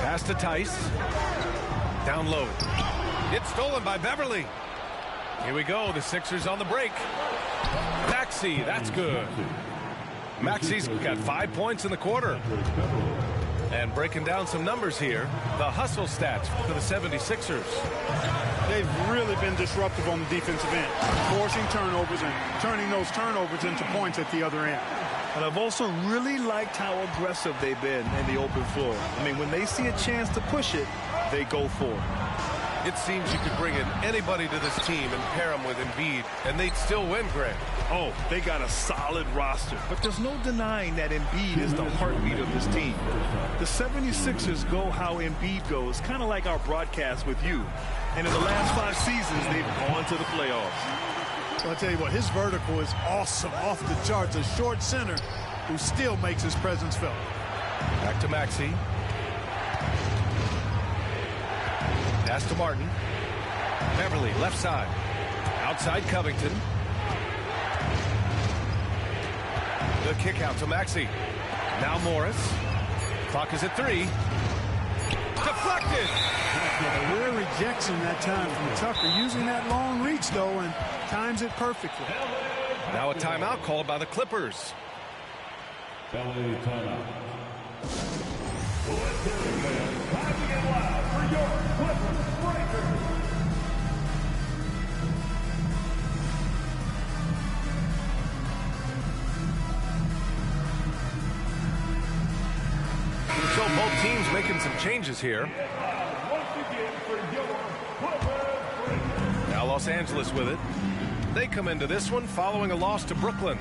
Speaker 2: Pass to Tice. Down low. It's stolen by Beverly. Here we go. The Sixers on the break. Maxey, that's good. Maxey's got 5 points in the quarter. And breaking down some numbers here, the hustle stats for the 76ers.
Speaker 8: They've really been disruptive on the defensive end, forcing turnovers and turning those turnovers into points at the other end.
Speaker 3: And I've also really liked how aggressive they've been in the open floor. I mean, when they see a chance to push it, they go for it.
Speaker 2: It seems you could bring in anybody to this team and pair them with Embiid, and they'd still win, Greg.
Speaker 3: Oh, they got a solid roster, but there's no denying that Embiid is the heartbeat of this team. The 76ers go how Embiid goes, kind of like our broadcast with you. And in the last 5 seasons, they've gone to the playoffs.
Speaker 8: So I'll tell you what, his vertical is awesome, off the charts. A short center who still makes his presence felt.
Speaker 2: Back to Maxey. Pass to Martin. Beverly, left side. Outside Covington. The kick out to Maxey. Now Morris. Clock is at 3. Deflected.
Speaker 8: A rare rejection that time from Tucker, using that long reach, though, and times it perfectly.
Speaker 2: Now a timeout called by the Clippers.
Speaker 9: LA timeout.
Speaker 2: So both teams making some changes here. Now Los Angeles with it. They come into this one following a loss to Brooklyn.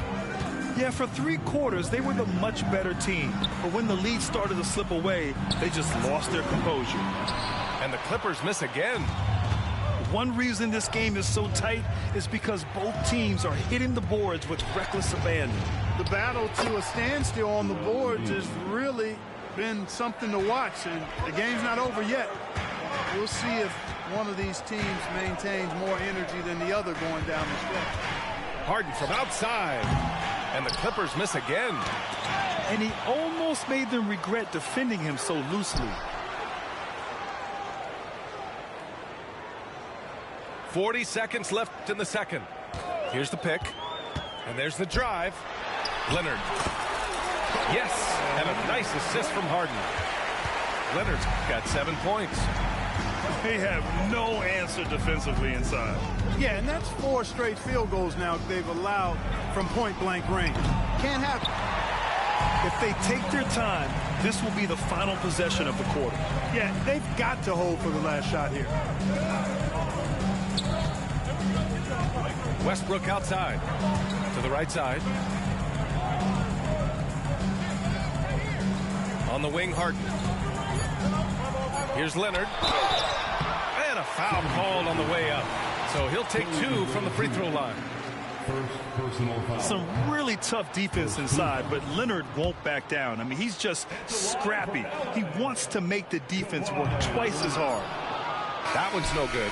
Speaker 3: Yeah, for 3 quarters, they were the much better team. But when the lead started to slip away, they just lost their composure.
Speaker 2: And the Clippers miss again.
Speaker 3: One reason this game is so tight is because both teams are hitting the boards with reckless abandon.
Speaker 8: The battle to a standstill on the boards has really been something to watch, and the game's not over yet. We'll see if one of these teams maintains more energy than the other going down the stretch.
Speaker 2: Harden from outside. And the Clippers miss again.
Speaker 3: And he almost made them regret defending him so loosely.
Speaker 2: 40 seconds left in the second. Here's the pick. And there's the drive. Leonard. Yes, and a nice assist from Harden. Leonard's got 7 points.
Speaker 3: They have no answer defensively inside.
Speaker 8: Yeah, and that's 4 straight field goals now they've allowed from point-blank range. Can't happen.
Speaker 3: If they take their time, this will be the final possession of the quarter.
Speaker 8: Yeah, they've got to hold for the last shot here.
Speaker 2: Westbrook outside. To the right side. On the wing, Harden. Here's Leonard. And a foul called on the way up. So he'll take 2 from the free throw line.
Speaker 9: First personal foul.
Speaker 3: Some really tough defense inside, but Leonard won't back down. I mean, he's just scrappy. He wants to make the defense work twice as hard.
Speaker 2: That one's no good.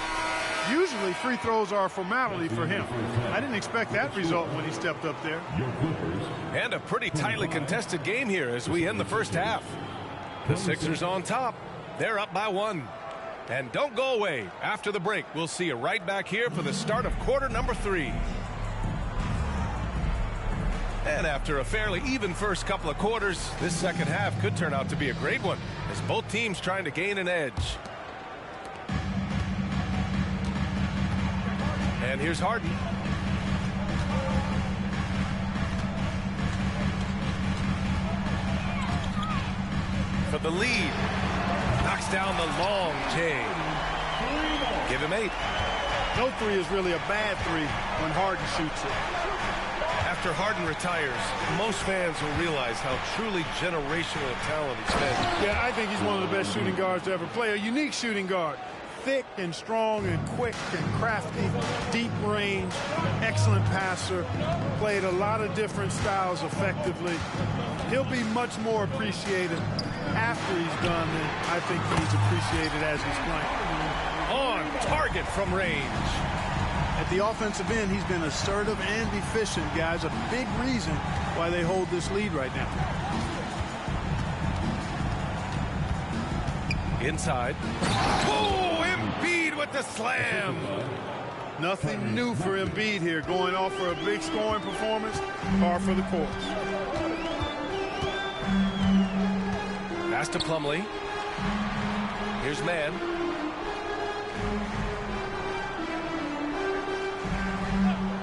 Speaker 8: Usually free throws are a formality for him. I didn't expect that result when he stepped up there.
Speaker 2: And a pretty tightly contested game here as we end the first half. The Sixers on top. They're up by 1. And don't go away. After the break, we'll see you right back here for the start of quarter number 3. And after a fairly even first couple of quarters, this second half could turn out to be a great one as both teams trying to gain an edge. And here's Harden. For the lead. Knocks down the long J. Give him 8.
Speaker 8: No three is really a bad three when Harden shoots it.
Speaker 2: After Harden retires, most fans will realize how truly generational a talent he's been.
Speaker 8: Yeah, I think he's one of the best shooting guards to ever play. A unique shooting guard. Thick and strong and quick and crafty, deep range, excellent passer. Played a lot of different styles effectively. He'll be much more appreciated after he's done than I think he's appreciated as he's playing.
Speaker 2: On target from range.
Speaker 8: At the offensive end, he's been assertive and efficient, guys. A big reason why they hold this lead right now.
Speaker 2: Inside. Oh, Embiid with the slam.
Speaker 8: Nothing new for Embiid here. Going off for a big scoring performance, par for the course.
Speaker 2: Pass to Plumlee. Here's Mann.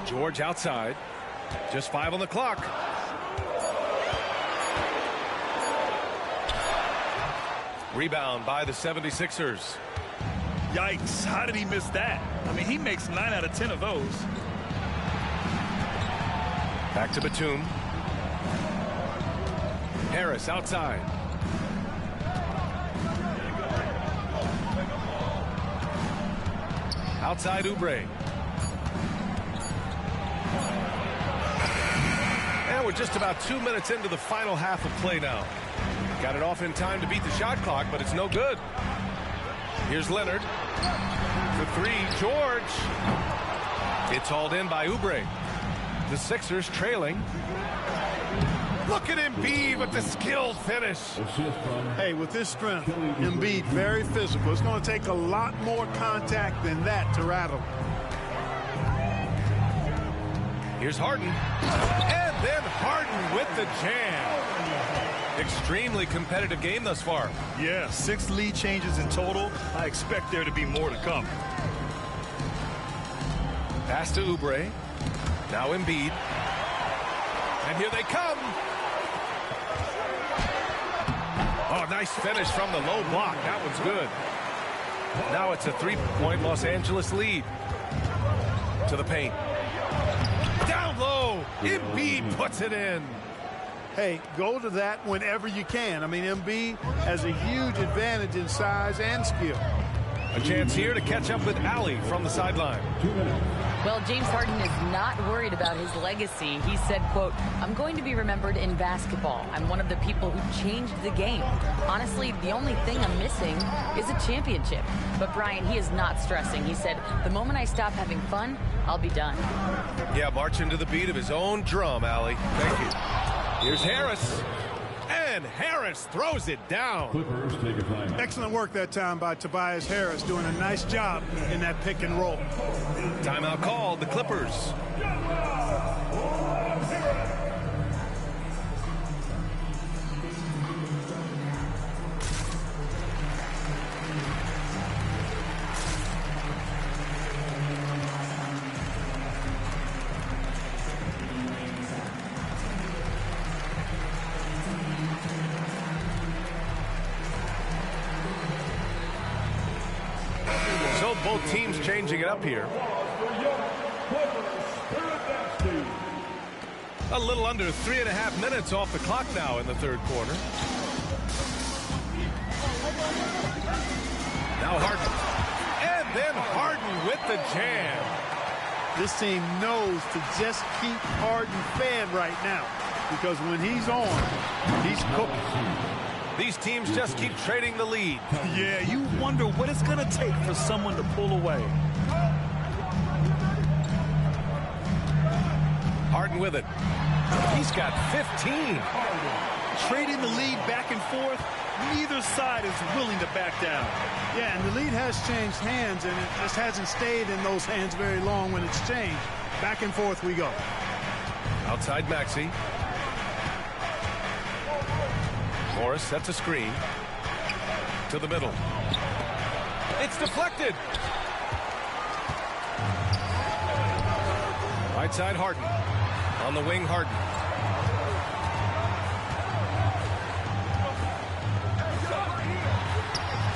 Speaker 2: George outside. Just 5 on the clock. Rebound by the 76ers.
Speaker 3: Yikes, how did he miss that? I mean, he makes 9 out of 10 of those.
Speaker 2: Back to Batum. Harris outside. Outside Oubre. And we're just about 2 minutes into the final half of play now. Got it off in time to beat the shot clock, but it's no good. Here's Leonard. For 3, George. It's hauled in by Oubre. The Sixers trailing. Look at Embiid with the skilled finish.
Speaker 8: Hey, with this strength, Embiid very physical. It's going to take a lot more contact than that to rattle.
Speaker 2: Here's Harden. And then Harden with the jam. Extremely competitive game thus far.
Speaker 3: Yeah, 6 lead changes in total. I expect there to be more to come.
Speaker 2: Pass to Oubre. Now Embiid. And here they come. Oh, nice finish from the low block. That one's good. Now it's a 3-point Los Angeles lead. To the paint. Down low. Embiid puts it in.
Speaker 8: Hey, go to that whenever you can. I mean, Embiid has a huge advantage in size and skill.
Speaker 2: A chance here to catch up with Allie from the sideline.
Speaker 6: Well, James Harden is not worried about his legacy. He said, quote, "I'm going to be remembered in basketball. I'm one of the people who changed the game. Honestly, the only thing I'm missing is a championship." But Brian, he is not stressing. He said, "The moment I stop having fun, I'll be done."
Speaker 2: Yeah, marching to the beat of his own drum, Allie. Thank you. Here's Harris. And Harris throws it down.
Speaker 8: Excellent work that time by Tobias Harris, doing a nice job in that pick and roll.
Speaker 2: Timeout called, the Clippers. Both teams changing it up here. A little under 3.5 minutes off the clock now in the third quarter. Now Harden. And then Harden with the jam.
Speaker 8: This team knows to just keep Harden fed right now, because when he's on, he's cooking.
Speaker 2: These teams just keep trading the lead.
Speaker 3: Yeah, you wonder what it's going to take for someone to pull away.
Speaker 2: Harden with it. He's got 15.
Speaker 3: Trading the lead back and forth, neither side is willing to back down.
Speaker 8: Yeah, and the lead has changed hands, and it just hasn't stayed in those hands very long when it's changed. Back and forth we go.
Speaker 2: Outside Maxey. Morris sets a screen. To the middle. It's deflected. Right side Harden. On the wing Harden.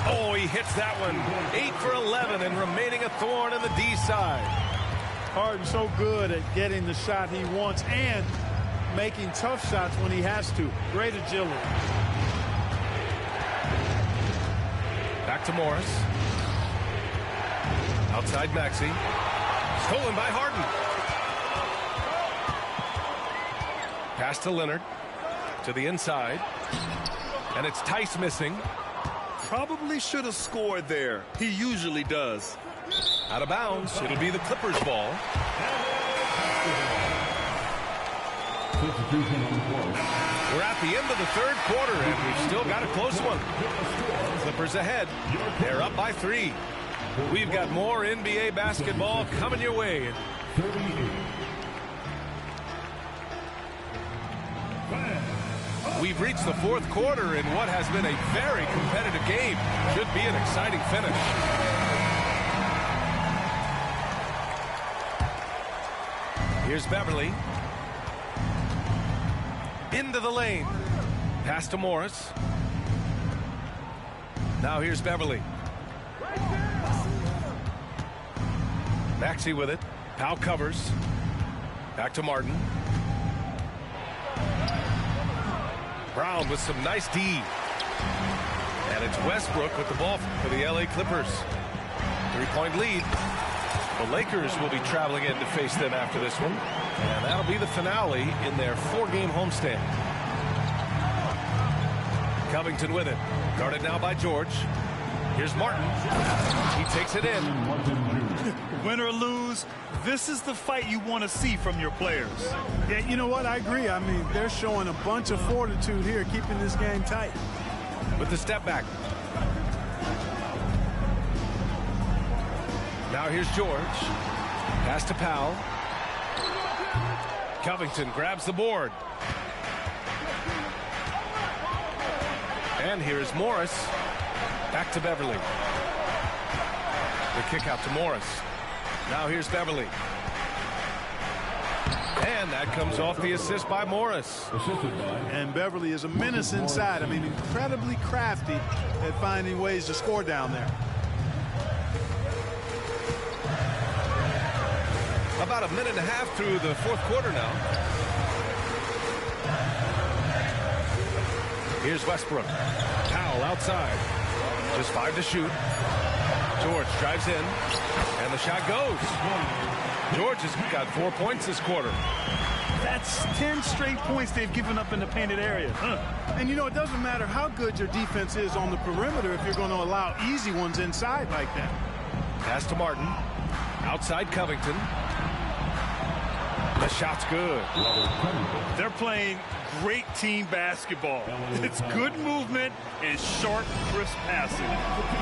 Speaker 2: Oh, he hits that one. 8 for 11 and remaining a thorn in the D side.
Speaker 8: Harden so good at getting the shot he wants and making tough shots when he has to. Great agility.
Speaker 2: Back to Morris. Outside Maxey. Stolen by Harden. Pass to Leonard. To the inside. And it's Tice missing.
Speaker 3: Probably should have scored there. He usually does.
Speaker 2: Out of bounds. It'll be the Clippers' ball. We're at the end of the third quarter, and we've still got a close one. Clippers ahead. They're up by 3. We've got more NBA basketball coming your way. We've reached the fourth quarter in what has been a very competitive game. Should be an exciting finish. Here's Beverly. Into the lane. Pass to Morris. Now here's Beverly. Maxey with it. Powell covers. Back to Martin. Brown with some nice D. And it's Westbrook with the ball for the LA Clippers. 3-point lead. The Lakers will be traveling in to face them after this one. And that'll be the finale in their 4-game homestand. Covington with it. Guarded now by George. Here's Martin. He takes it in.
Speaker 3: Win or lose, this is the fight you want to see from your players.
Speaker 8: Yeah, you know what? I agree. I mean, they're showing a bunch of fortitude here, keeping this game tight.
Speaker 2: With the step back. Now here's George. Pass to Powell. Covington grabs the board. And here is Morris. Back to Beverly. The kick out to Morris. Now here's Beverly. And that comes off the assist by Morris.
Speaker 8: And Beverly is a menace inside. I mean, incredibly crafty at finding ways to score down there.
Speaker 2: About a minute and a half through the fourth quarter now. Here's Westbrook. Powell outside. Just 5 to shoot. George drives in. And the shot goes. George has got 4 points this quarter.
Speaker 3: That's 10 straight points they've given up in the painted area.
Speaker 8: And, you know, it doesn't matter how good your defense is on the perimeter if you're going to allow easy ones inside like that.
Speaker 2: Pass to Martin. Outside Covington. The shot's good.
Speaker 3: They're playing great team basketball. It's good movement and sharp, crisp passing.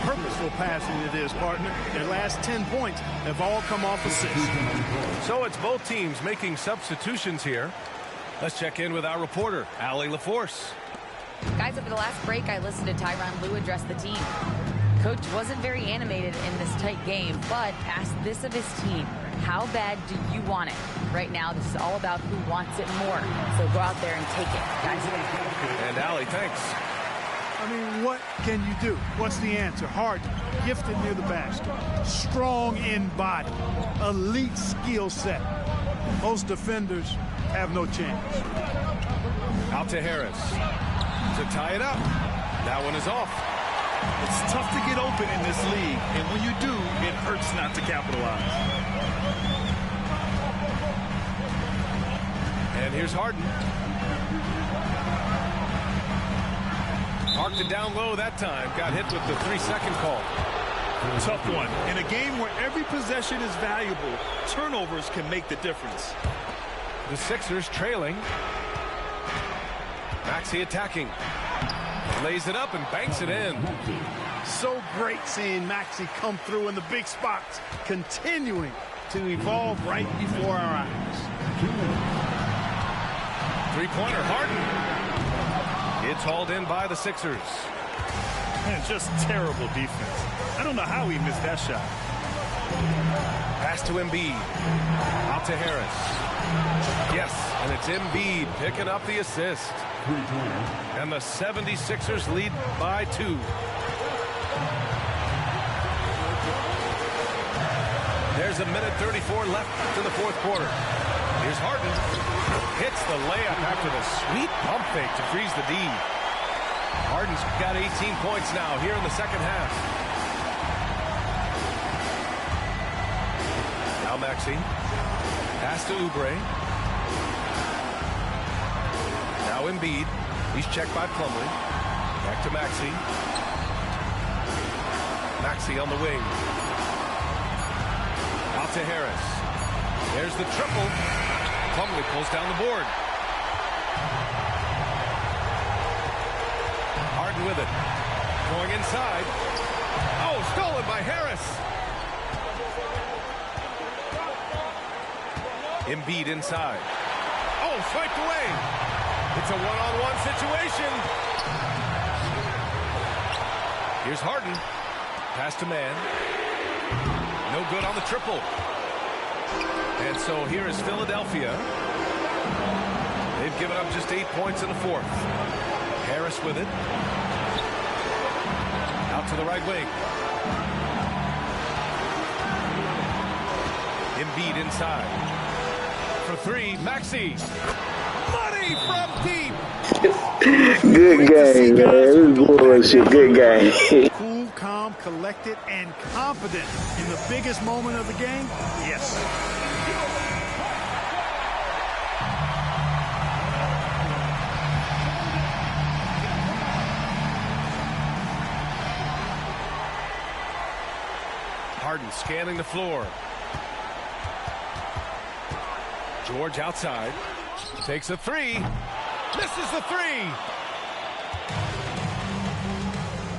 Speaker 8: Purposeful passing it is, partner. Their last 10 points have all come off assists.
Speaker 2: So it's both teams making substitutions here. Let's check in with our reporter, Allie LaForce.
Speaker 6: Guys, over the last break, I listened to Tyronn Lue address the team. Coach wasn't very animated in this tight game, but asked this of his team. How bad do you want it? Right now, this is all about who wants it more. So go out there and take it, guys.
Speaker 2: And Allie, thanks.
Speaker 8: I mean, what can you do? What's the answer? Harden, gifted near the basket, strong in body, elite skill set. Most defenders have no chance.
Speaker 2: Out to Harris to tie it up. That one is off.
Speaker 3: It's tough to get open in this league, and when you do, it hurts not to capitalize.
Speaker 2: And here's Harden. Parked it down low that time. Got hit with the 3-second call.
Speaker 3: Tough one. In a game where every possession is valuable, turnovers can make the difference.
Speaker 2: The Sixers trailing. Maxey attacking. Lays it up and banks it in.
Speaker 8: So great seeing Maxey come through in the big spots, continuing to evolve right before our eyes.
Speaker 2: Three-pointer, Harden. It's hauled in by the Sixers.
Speaker 3: And just terrible defense. I don't know how he missed that shot.
Speaker 2: Pass to Embiid. Out to Harris. Yes, and it's Embiid picking up the assist. And the 76ers lead by 2. There's a minute 34 left in the fourth quarter. Here's Harden. Hits the layup after the sweet pump fake to freeze the D. Harden's got 18 points now here in the second half. Now Maxey. Pass to Oubre. Now Embiid. He's checked by Plumlee. Back to Maxey. Maxey on the wing. Out to Harris. There's the triple. Plumlee pulls down the board. Harden with it. Going inside. Oh, stolen by Harris. Embiid inside. Oh, swiped away. It's a one-on-one situation. Here's Harden. Pass to man. No good on the triple. And so here is Philadelphia. They've given up just 8 points in the fourth. Harris with it. Out to the right wing. Embiid inside. For 3, Maxey. Money from deep.
Speaker 10: Good game, man. Bullshit. Good game.
Speaker 3: Cool, calm, collected, and confident in the biggest moment of the game. Yes.
Speaker 2: Harden scanning the floor. George outside. Takes a 3. Misses the 3.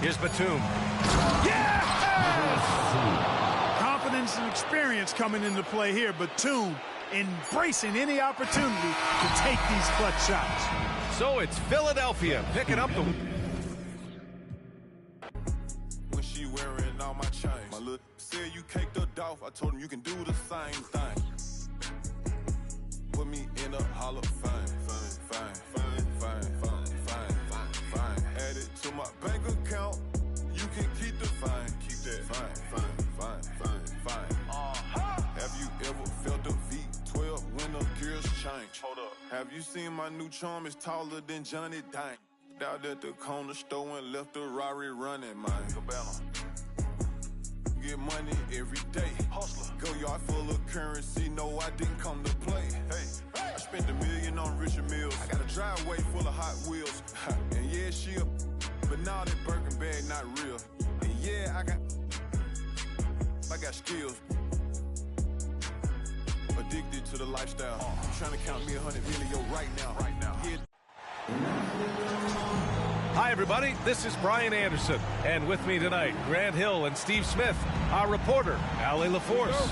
Speaker 2: Here's Batum. Yes!
Speaker 3: Confidence and experience coming into play here. Batum embracing any opportunity to take these clutch shots.
Speaker 2: So it's Philadelphia picking up the...
Speaker 1: When she wearing all my chains. My little said you caked her off. I told him you can do the same thing. Put me in a Hall of Fame. Fine. Add it to my bank account. You can keep the fine. Keep that fine. Have you ever felt a V12 when the gears change? Hold up. Have you seen my new charm is taller than Johnny Dang? Out at the corner store and left the Rari running, man. Get money every day. Hustler. Go yard full of currency. No, I didn't come to play. Hey, I spent $1 million on Richard Milles. I got a driveway full of Hot Wheels. And yeah, she up. But now that Birkin bag not real. And yeah, I got skills. Addicted to the lifestyle. Trying to count me 100 million right now. Yeah.
Speaker 2: Hi, everybody. This is Brian Anderson. And with me tonight, Grant Hill and Steve Smith, our reporter, Allie LaForce.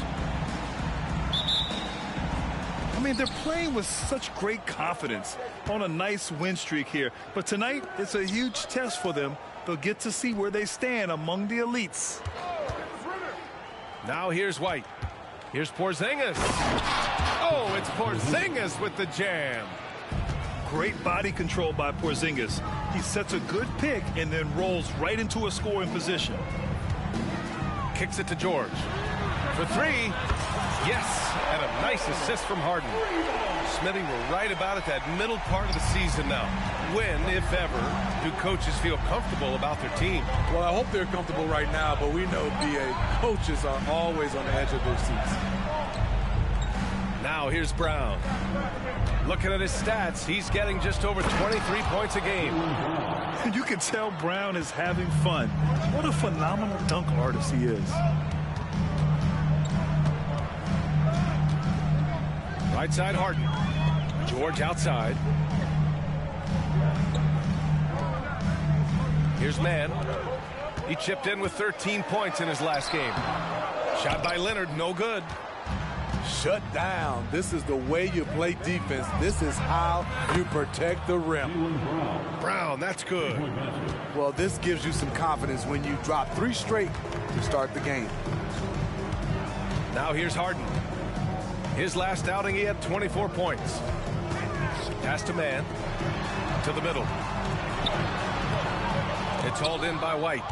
Speaker 3: I mean, they're playing with such great confidence on a nice win streak here. But tonight, it's a huge test for them. They'll get to see where they stand among the elites.
Speaker 2: Now here's White. Here's Porzingis. Oh, it's Porzingis with the jam.
Speaker 3: Great body control by Porzingis. He sets a good pick and then rolls right into a scoring position.
Speaker 2: Kicks it to George. For 3. Yes, and a nice assist from Harden. Smitty, we're right about at that middle part of the season now. When, if ever, do coaches feel comfortable about their team?
Speaker 11: Well, I hope they're comfortable right now, but we know, B.A., coaches are always on the edge of their seats.
Speaker 2: Now here's Brown. Looking at his stats, he's getting just over 23 points a game.
Speaker 3: You can tell Brown is having fun. What a phenomenal dunk artist he is.
Speaker 2: Right side, Harden. George outside. Here's Mann. He chipped in with 13 points in his last game. Shot by Leonard, no good.
Speaker 11: shut down. This is the way you play defense. This is how you protect the rim.
Speaker 2: Brown, that's good.
Speaker 11: Well, this gives you some confidence when you drop 3 straight to start the game.
Speaker 2: Now here's Harden. His last outing, he had 24 points. Pass to man. To the middle. It's hauled in by White.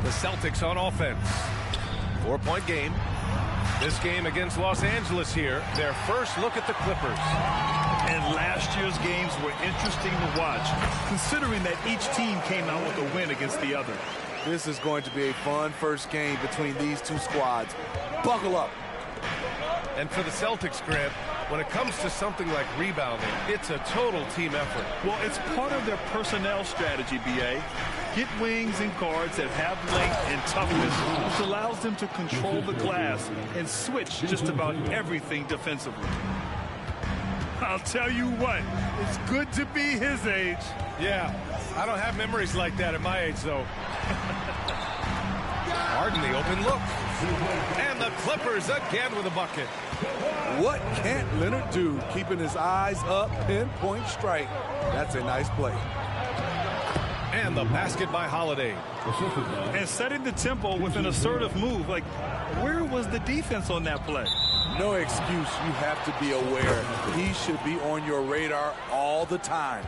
Speaker 2: The Celtics on offense. 4-point game. This game against Los Angeles here. Their first look at the Clippers.
Speaker 3: And last year's games were interesting to watch, considering that each team came out with a win against the other.
Speaker 11: This is going to be a fun first game between these two squads. Buckle up.
Speaker 2: And for the Celtics, Grant, when it comes to something like rebounding, it's a total team effort.
Speaker 3: Well, it's part of their personnel strategy, B.A. Get wings and guards that have length and toughness, which allows them to control the glass and switch just about everything defensively. I'll tell you what, it's good to be his age.
Speaker 2: Yeah, I don't have memories like that at my age, though. Harden, the open look. And the Clippers again with a bucket.
Speaker 11: What can't Leonard do? Keeping his eyes up, pinpoint strike. That's a nice play.
Speaker 2: And the basket by Holiday.
Speaker 3: And setting the tempo with an assertive move. Like, where was the defense on that play?
Speaker 11: No excuse. You have to be aware. He should be on your radar all the time.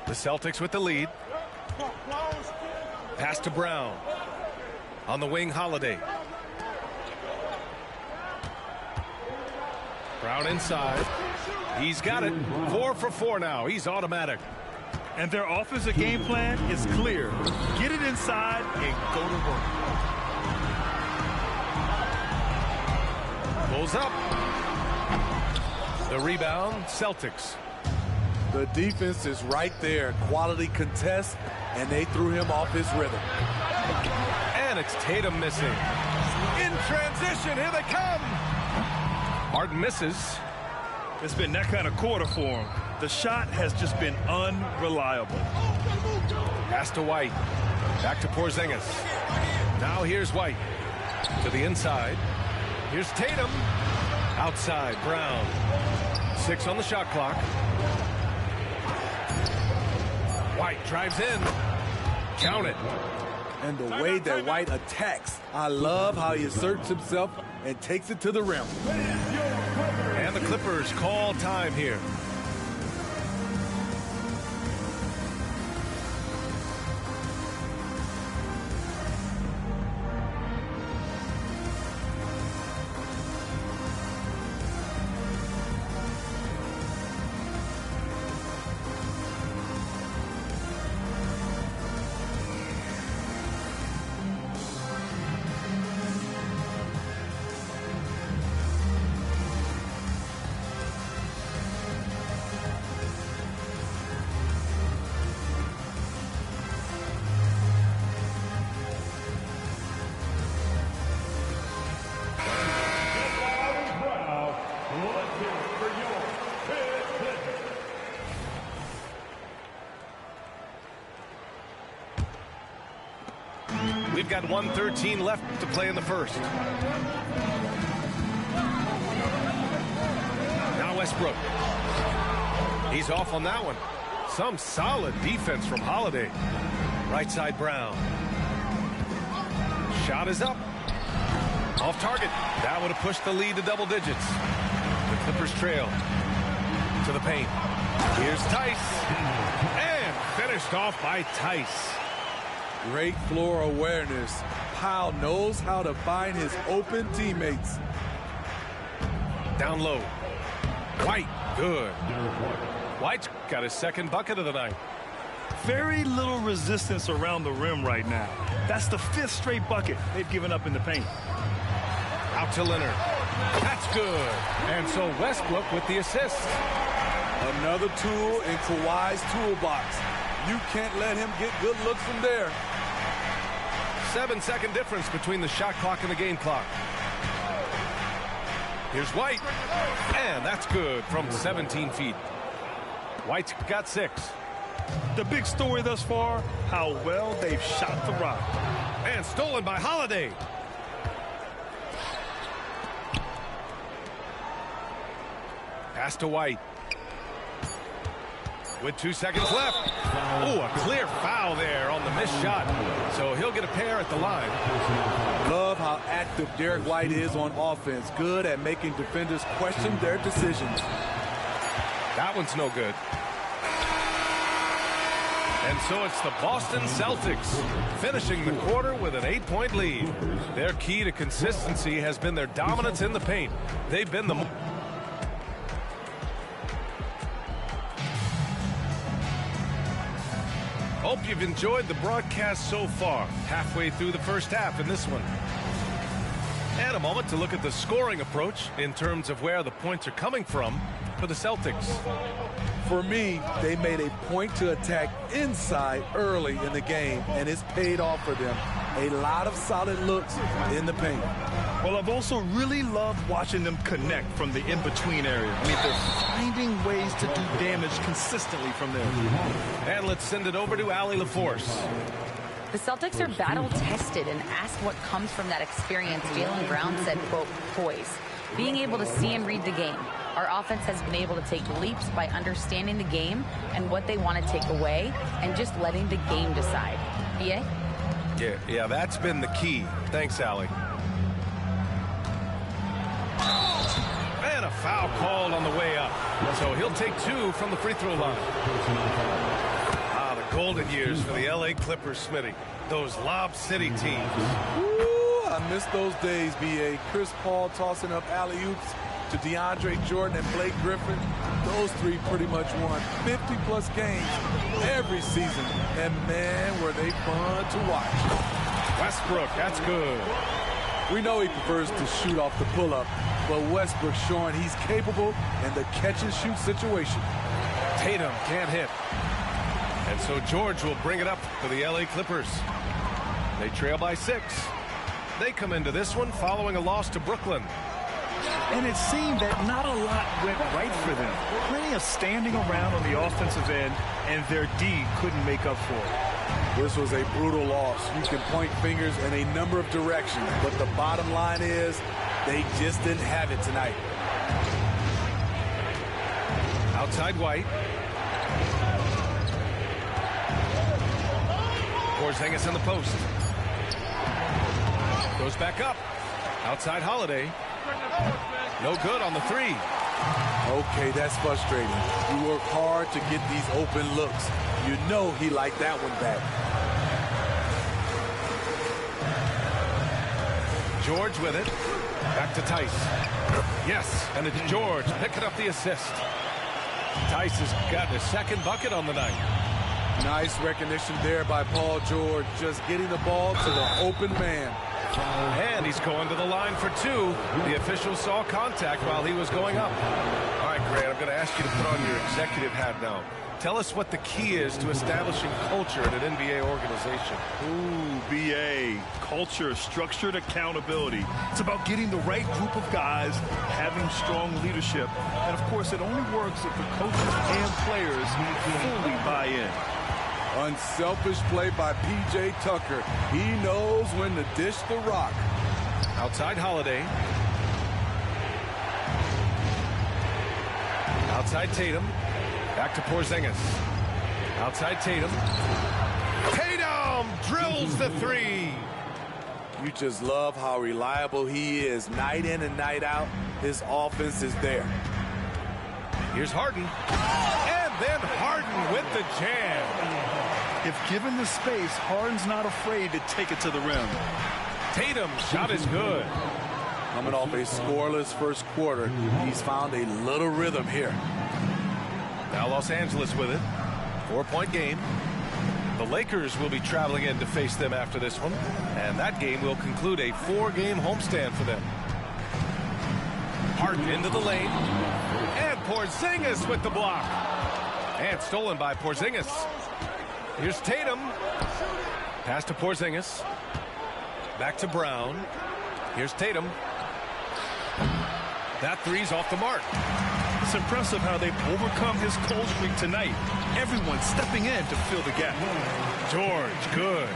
Speaker 2: The Celtics with the lead. Pass to Brown. On the wing, Holiday. Brown inside. He's got it. 4 for 4 now. He's automatic.
Speaker 3: And their offensive game plan is clear. Get it inside and go to work.
Speaker 2: Pulls up. The rebound, Celtics.
Speaker 11: The defense is right there. Quality contest, and they threw him off his rhythm.
Speaker 2: And it's Tatum missing. In transition, here they come. Harden misses.
Speaker 3: It's been that kind of quarter for him. The shot has just been unreliable.
Speaker 2: Pass to White. Back to Porzingis. Now here's White. To the inside. Here's Tatum. Outside, Brown. 6 on the shot clock. White drives in. Count it.
Speaker 11: And the way that White attacks, I love how he asserts himself and takes it to the rim.
Speaker 2: And the Clippers call time here. We've got 1:13 left to play in the first. Now Westbrook. He's off on that one. Some solid defense from Holiday. Right side, Brown. Shot is up. Off target. That would have pushed the lead to double digits. The Clippers trail to the paint. Here's Tice. And finished off by Tice.
Speaker 11: Great floor awareness. Powell knows how to find his open teammates.
Speaker 2: Down low. White, good. White's got his second bucket of the night.
Speaker 3: Very little resistance around the rim right now. That's the 5th straight bucket they've given up in the paint.
Speaker 2: Out to Leonard. That's good. And so Westbrook with the assist.
Speaker 11: Another tool in Kawhi's toolbox. You can't let him get good looks from there.
Speaker 2: 7-second difference between the shot clock and the game clock. Here's White. And that's good from 17 feet. White's got 6.
Speaker 3: The big story thus far, how well they've shot the rock.
Speaker 2: And stolen by Holiday. Pass to White. With 2 seconds left. Oh, a clear foul there on the missed shot. So he'll get a pair at the line.
Speaker 11: Love how active Derek White is on offense. Good at making defenders question their decisions.
Speaker 2: That one's no good. And so it's the Boston Celtics finishing the quarter with an 8-point lead. Their key to consistency has been their dominance in the paint. They've been the... Hope you've enjoyed the broadcast so far. Halfway through the first half in this one. And a moment to look at the scoring approach in terms of where the points are coming from for the Celtics.
Speaker 11: For me, they made a point to attack inside early in the game, and it's paid off for them. A lot of solid looks in the paint.
Speaker 3: Well, I've also really loved watching them connect from the in-between area. I mean, they're finding ways to do damage consistently from there.
Speaker 2: And let's send it over to Allie LaForce.
Speaker 6: The Celtics are battle-tested, and asked what comes from that experience, Jaylen Brown said, quote, poise. Being able to see and read the game. Our offense has been able to take leaps by understanding the game and what they want to take away and just letting the game decide. B.A.?
Speaker 2: Yeah, that's been the key. Thanks, Allie. And a foul called on the way up. So he'll take 2 from the free throw line. The golden years for the L.A. Clippers, Smitty. Those Lob City teams.
Speaker 11: Ooh, I miss those days, B.A. Chris Paul tossing up alley-oops to DeAndre Jordan and Blake Griffin. Those three pretty much won 50-plus games every season. And, man, were they fun to watch.
Speaker 2: Westbrook, that's good.
Speaker 11: We know he prefers to shoot off the pull-up, but Westbrook's showing he's capable in the catch-and-shoot situation.
Speaker 2: Tatum can't hit. And so George will bring it up for the L.A. Clippers. They trail by 6. They come into this one following a loss to Brooklyn.
Speaker 3: And it seemed that not a lot went right for them. Plenty of standing around on the offensive end, and their D couldn't make up for it.
Speaker 11: This was a brutal loss. You can point fingers in a number of directions, but the bottom line is they just didn't have it tonight.
Speaker 2: Outside White. Porzingis in the post. Goes back up. Outside Holiday. No good on the 3.
Speaker 11: Okay, that's frustrating. You work hard to get these open looks. You know he liked that one back.
Speaker 2: George with it. Back to Tice. Yes, and it's George picking up the assist. Tice has got his second bucket on the night.
Speaker 11: Nice recognition there by Paul George, just getting the ball to the open man.
Speaker 2: And he's going to the line for 2. The official saw contact while he was going up. All right, Grant, I'm going to ask you to put on your executive hat now. Tell us what the key is to establishing culture in an NBA organization.
Speaker 3: Ooh, BA. Culture, structured accountability. It's about getting the right group of guys, having strong leadership. And, of course, it only works if the coaches and players fully buy in.
Speaker 11: Unselfish play by P.J. Tucker. He knows when to dish the rock.
Speaker 2: Outside Holiday. Outside Tatum. Back to Porzingis. Outside Tatum. Tatum drills the 3.
Speaker 11: You just love how reliable he is. Night in and night out, his offense is there.
Speaker 2: Here's Harden. And then Harden with the jam.
Speaker 3: If given the space, Harden's not afraid to take it to the rim.
Speaker 2: Tatum's shot is good.
Speaker 11: Coming off a scoreless first quarter, he's found a little rhythm here.
Speaker 2: Now Los Angeles with it. 4-point game. The Lakers will be traveling in to face them after this one. And that game will conclude a 4-game homestand for them. Harden into the lane. And Porzingis with the block. And stolen by Porzingis. Here's Tatum. Pass to Porzingis. Back to Brown. Here's Tatum. That 3's off the mark.
Speaker 3: It's impressive how they've overcome his cold streak tonight. Everyone stepping in to fill the gap.
Speaker 2: George, good.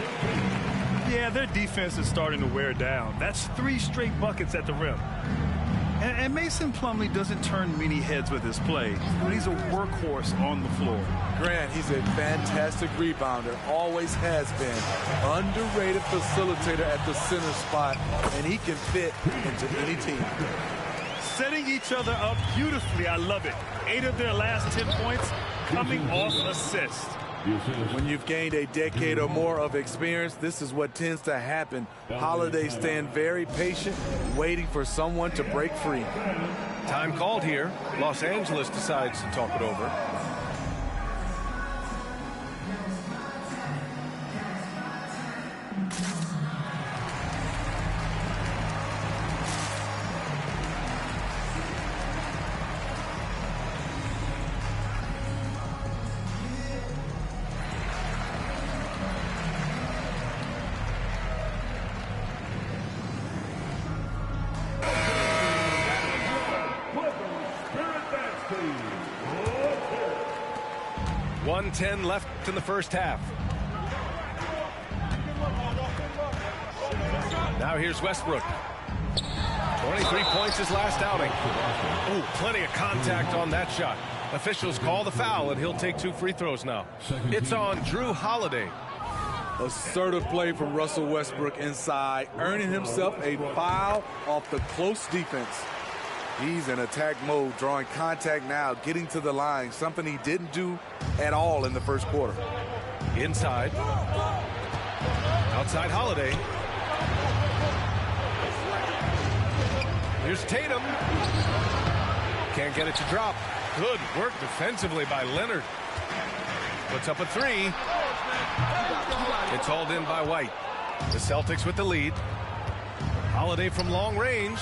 Speaker 3: Yeah, Yeah, their defense is starting to wear down. That's 3 straight buckets at the rim. And Mason Plumlee doesn't turn many heads with his play, but he's a workhorse on the floor.
Speaker 11: Grant, he's a fantastic rebounder, always has been. Underrated facilitator at the center spot, and he can fit into any team.
Speaker 3: Setting each other up beautifully, I love it. 8 of their last 10 points coming off assists.
Speaker 11: When you've gained a decade or more of experience, this is what tends to happen. Holiday stand very patient, waiting for someone to break free.
Speaker 2: Time called here. Los Angeles decides to talk it over. .10 left in the first half. Now here's Westbrook. 23 points his last outing. Oh, plenty of contact on that shot. Officials call the foul, and he'll take 2 free throws now. It's on Drew Holiday.
Speaker 11: Assertive play from Russell Westbrook inside, earning himself a foul off the close defense. He's in attack mode, drawing contact now, getting to the line, something he didn't do at all in the first quarter.
Speaker 2: Inside. Outside Holiday. Here's Tatum. Can't get it to drop. Good work defensively by Leonard. Puts up a 3. It's hauled in by White. The Celtics with the lead. Holiday from long range.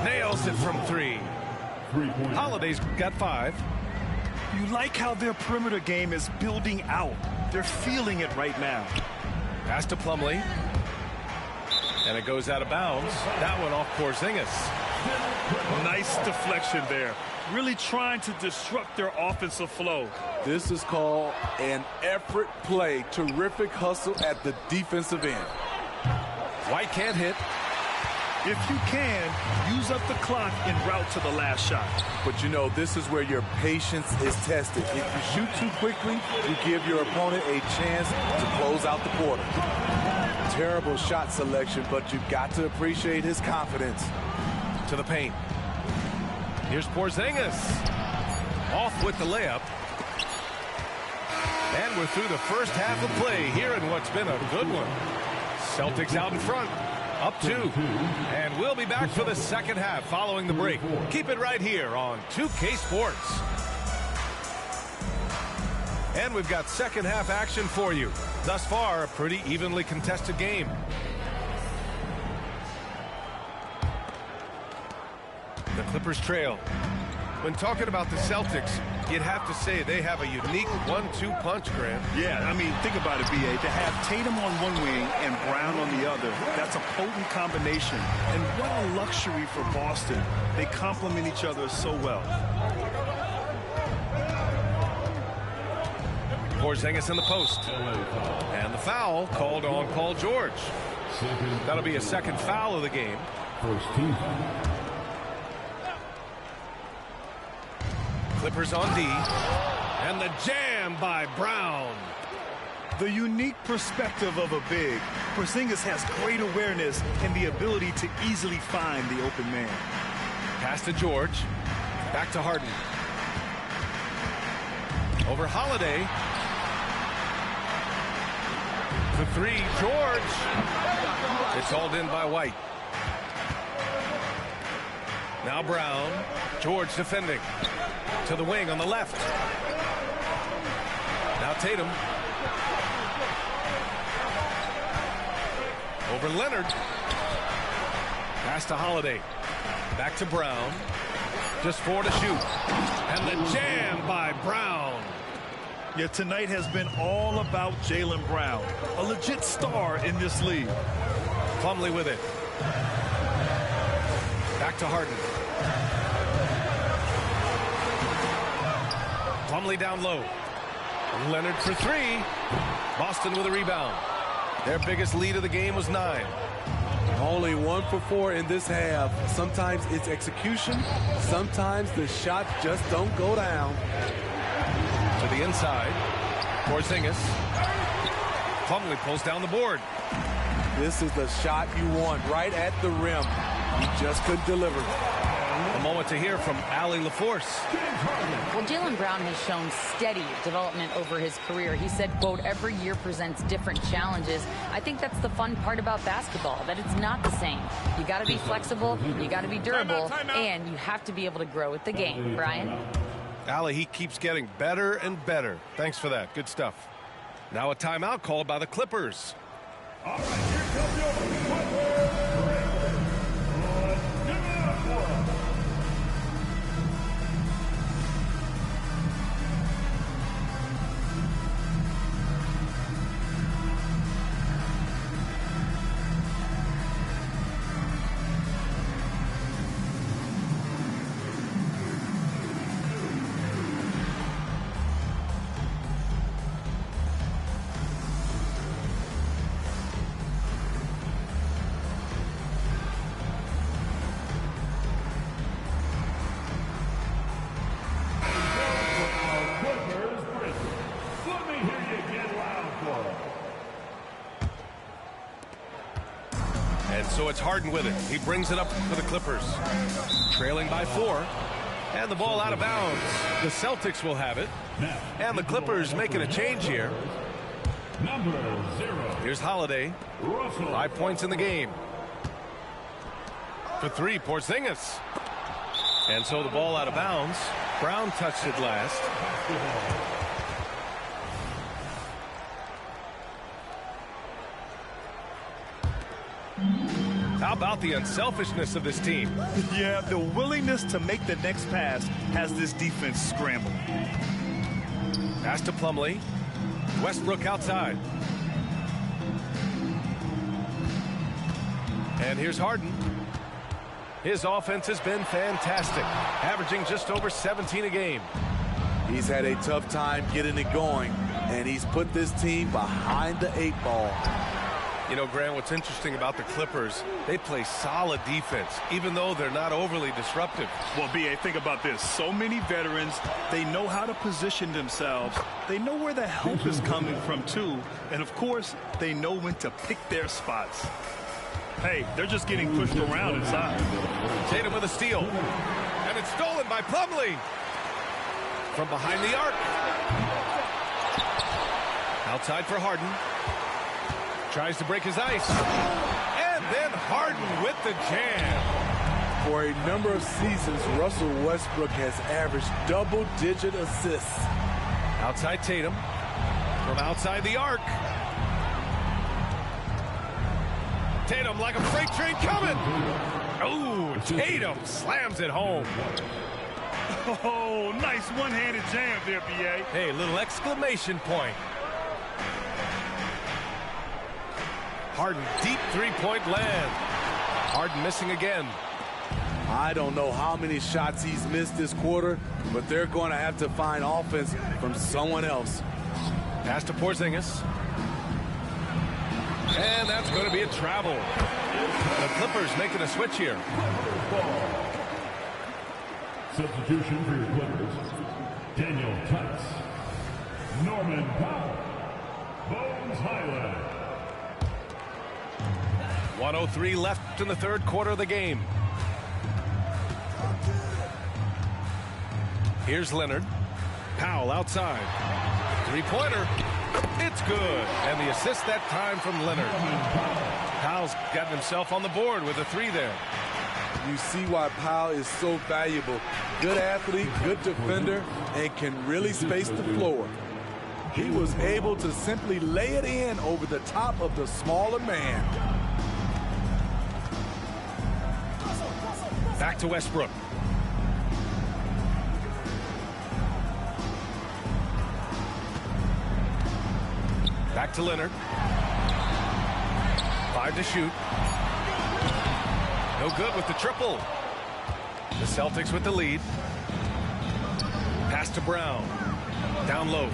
Speaker 2: Nails it from 3. Holiday's got 5.
Speaker 3: You like how their perimeter game is building out. They're feeling it right now.
Speaker 2: Pass to Plumlee. And it goes out of bounds. That one off Porzingis.
Speaker 3: Nice deflection there. Really trying to disrupt their offensive flow.
Speaker 11: This is called an effort play. Terrific hustle at the defensive end.
Speaker 2: White can't hit.
Speaker 3: If you can, use up the clock en route to the last shot.
Speaker 11: But you know, this is where your patience is tested. If you shoot too quickly, you give your opponent a chance to close out the quarter. Terrible shot selection, but you've got to appreciate his confidence.
Speaker 2: To the paint. Here's Porzingis. Off with the layup. And we're through the first half of play here in what's been a good one. Celtics out in front. Up 2. And we'll be back for the second half following the break. Keep it right here on 2K Sports. And we've got second half action for you. Thus far, a pretty evenly contested game. The Clippers trail. When talking about the Celtics, you'd have to say they have a unique 1-2 punch, Grant.
Speaker 3: Yeah, I mean, think about it, B.A. To have Tatum on one wing and Brown on the other, that's a potent combination. And what a luxury for Boston. They complement each other so well.
Speaker 2: Porzingis in the post. And the foul called on Paul George. That'll be a second foul of the game.
Speaker 9: First team.
Speaker 2: Clippers on D. And the jam by Brown.
Speaker 3: The unique perspective of a big. Porzingis has great awareness and the ability to easily find the open man.
Speaker 2: Pass to George. Back to Harden. Over Holiday. The 3, George. It's hauled in by White. Now Brown. George defending. To the wing on the left. Now Tatum. Over Leonard. Pass to Holiday. Back to Brown. Just 4 to shoot. And the jam by Brown.
Speaker 3: Yeah, tonight has been all about Jaylen Brown. A legit star in this league.
Speaker 2: Plumlee with it. Back to Harden. Plumlee down low. Leonard for 3. Boston with a rebound. Their biggest lead of the game was 9.
Speaker 11: Only 1 for 4 in this half. Sometimes it's execution. Sometimes the shots just don't go down.
Speaker 2: To the inside. Porzingis. Plumlee pulls down the board.
Speaker 11: This is the shot you want right at the rim. He just couldn't deliver.
Speaker 2: A moment to hear from Allie LaForce.
Speaker 6: Well, Jaylen Brown has shown steady development over his career. He said, quote, every year presents different challenges. I think that's the fun part about basketball, that it's not the same. You got to be flexible, you got to be durable, and you have to be able to grow with the game. Brian?
Speaker 2: Allie, he keeps getting better and better. Thanks for that. Good stuff. Now a timeout called by the Clippers.
Speaker 9: All right, here comes your Clippers.
Speaker 2: So it's Harden with it. He brings it up for the Clippers. Trailing by 4. And the ball out of bounds. The Celtics will have it. And the Clippers making a change here.
Speaker 9: Number 0.
Speaker 2: Here's Holiday. 5 points in the game. For 3, Porzingis. And so the ball out of bounds. Brown touched it last. How about the unselfishness of this team?
Speaker 3: Yeah, the willingness to make the next pass has this defense scrambling.
Speaker 2: Pass to Plumlee. Westbrook outside. And here's Harden. His offense has been fantastic, averaging just over 17 a game.
Speaker 11: He's had a tough time getting it going, and he's put this team behind the 8 ball.
Speaker 2: You know, Grant, what's interesting about the Clippers, they play solid defense, even though they're not overly disruptive.
Speaker 3: Well, B.A., think about this. So many veterans, they know how to position themselves. They know where the help is coming from, too. And, of course, they know when to pick their spots. Hey, they're just getting pushed around inside.
Speaker 2: Tatum with a steal. And it's stolen by Plumlee. From behind the arc. Outside for Harden. Tries to break his ice. And then Harden with the jam.
Speaker 11: For a number of seasons, Russell Westbrook has averaged double-digit assists.
Speaker 2: Outside Tatum. From outside the arc. Tatum like a freight train coming. Oh, Tatum slams it home.
Speaker 3: Oh, nice one-handed jam there, B.A.
Speaker 2: Hey, little exclamation point. Harden, deep three-point land. Harden missing again.
Speaker 11: I don't know how many shots he's missed this quarter, but they're going to have to find offense from someone else.
Speaker 2: Pass to Porzingis. And that's going to be a travel. The Clippers making a switch here.
Speaker 9: Substitution for your Clippers. Daniel Tice. Norman Powell. Bones Highland.
Speaker 2: 1:03 left in the third quarter of the game. Here's Leonard. Powell outside. Three-pointer. It's good. And the assist that time from Leonard. Powell's gotten himself on the board with a 3 there.
Speaker 11: You see why Powell is so valuable. Good athlete, good defender, and can really space the floor. He was able to simply lay it in over the top of the smaller man.
Speaker 2: Back to Westbrook. Back to Leonard. 5 to shoot. No good with the triple. The Celtics with the lead. Pass to Brown. Down low.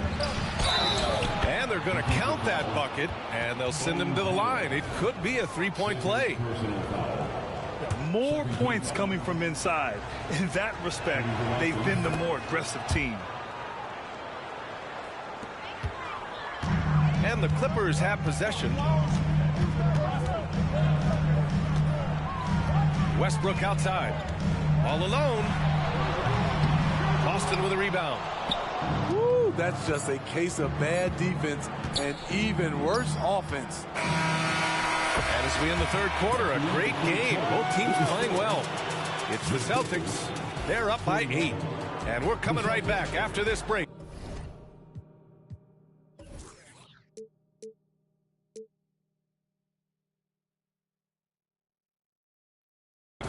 Speaker 2: And they're going to count that bucket, and they'll send him to the line. It could be a three-point play.
Speaker 3: More points coming from inside. In that respect, they've been the more aggressive team.
Speaker 2: And the Clippers have possession. Westbrook outside. All alone. Boston with a rebound.
Speaker 11: Woo, that's just a case of bad defense and even worse offense.
Speaker 2: And as we end the third quarter, a great game. Both teams playing well. It's the Celtics. They're up by 8. And we're coming right back after this break.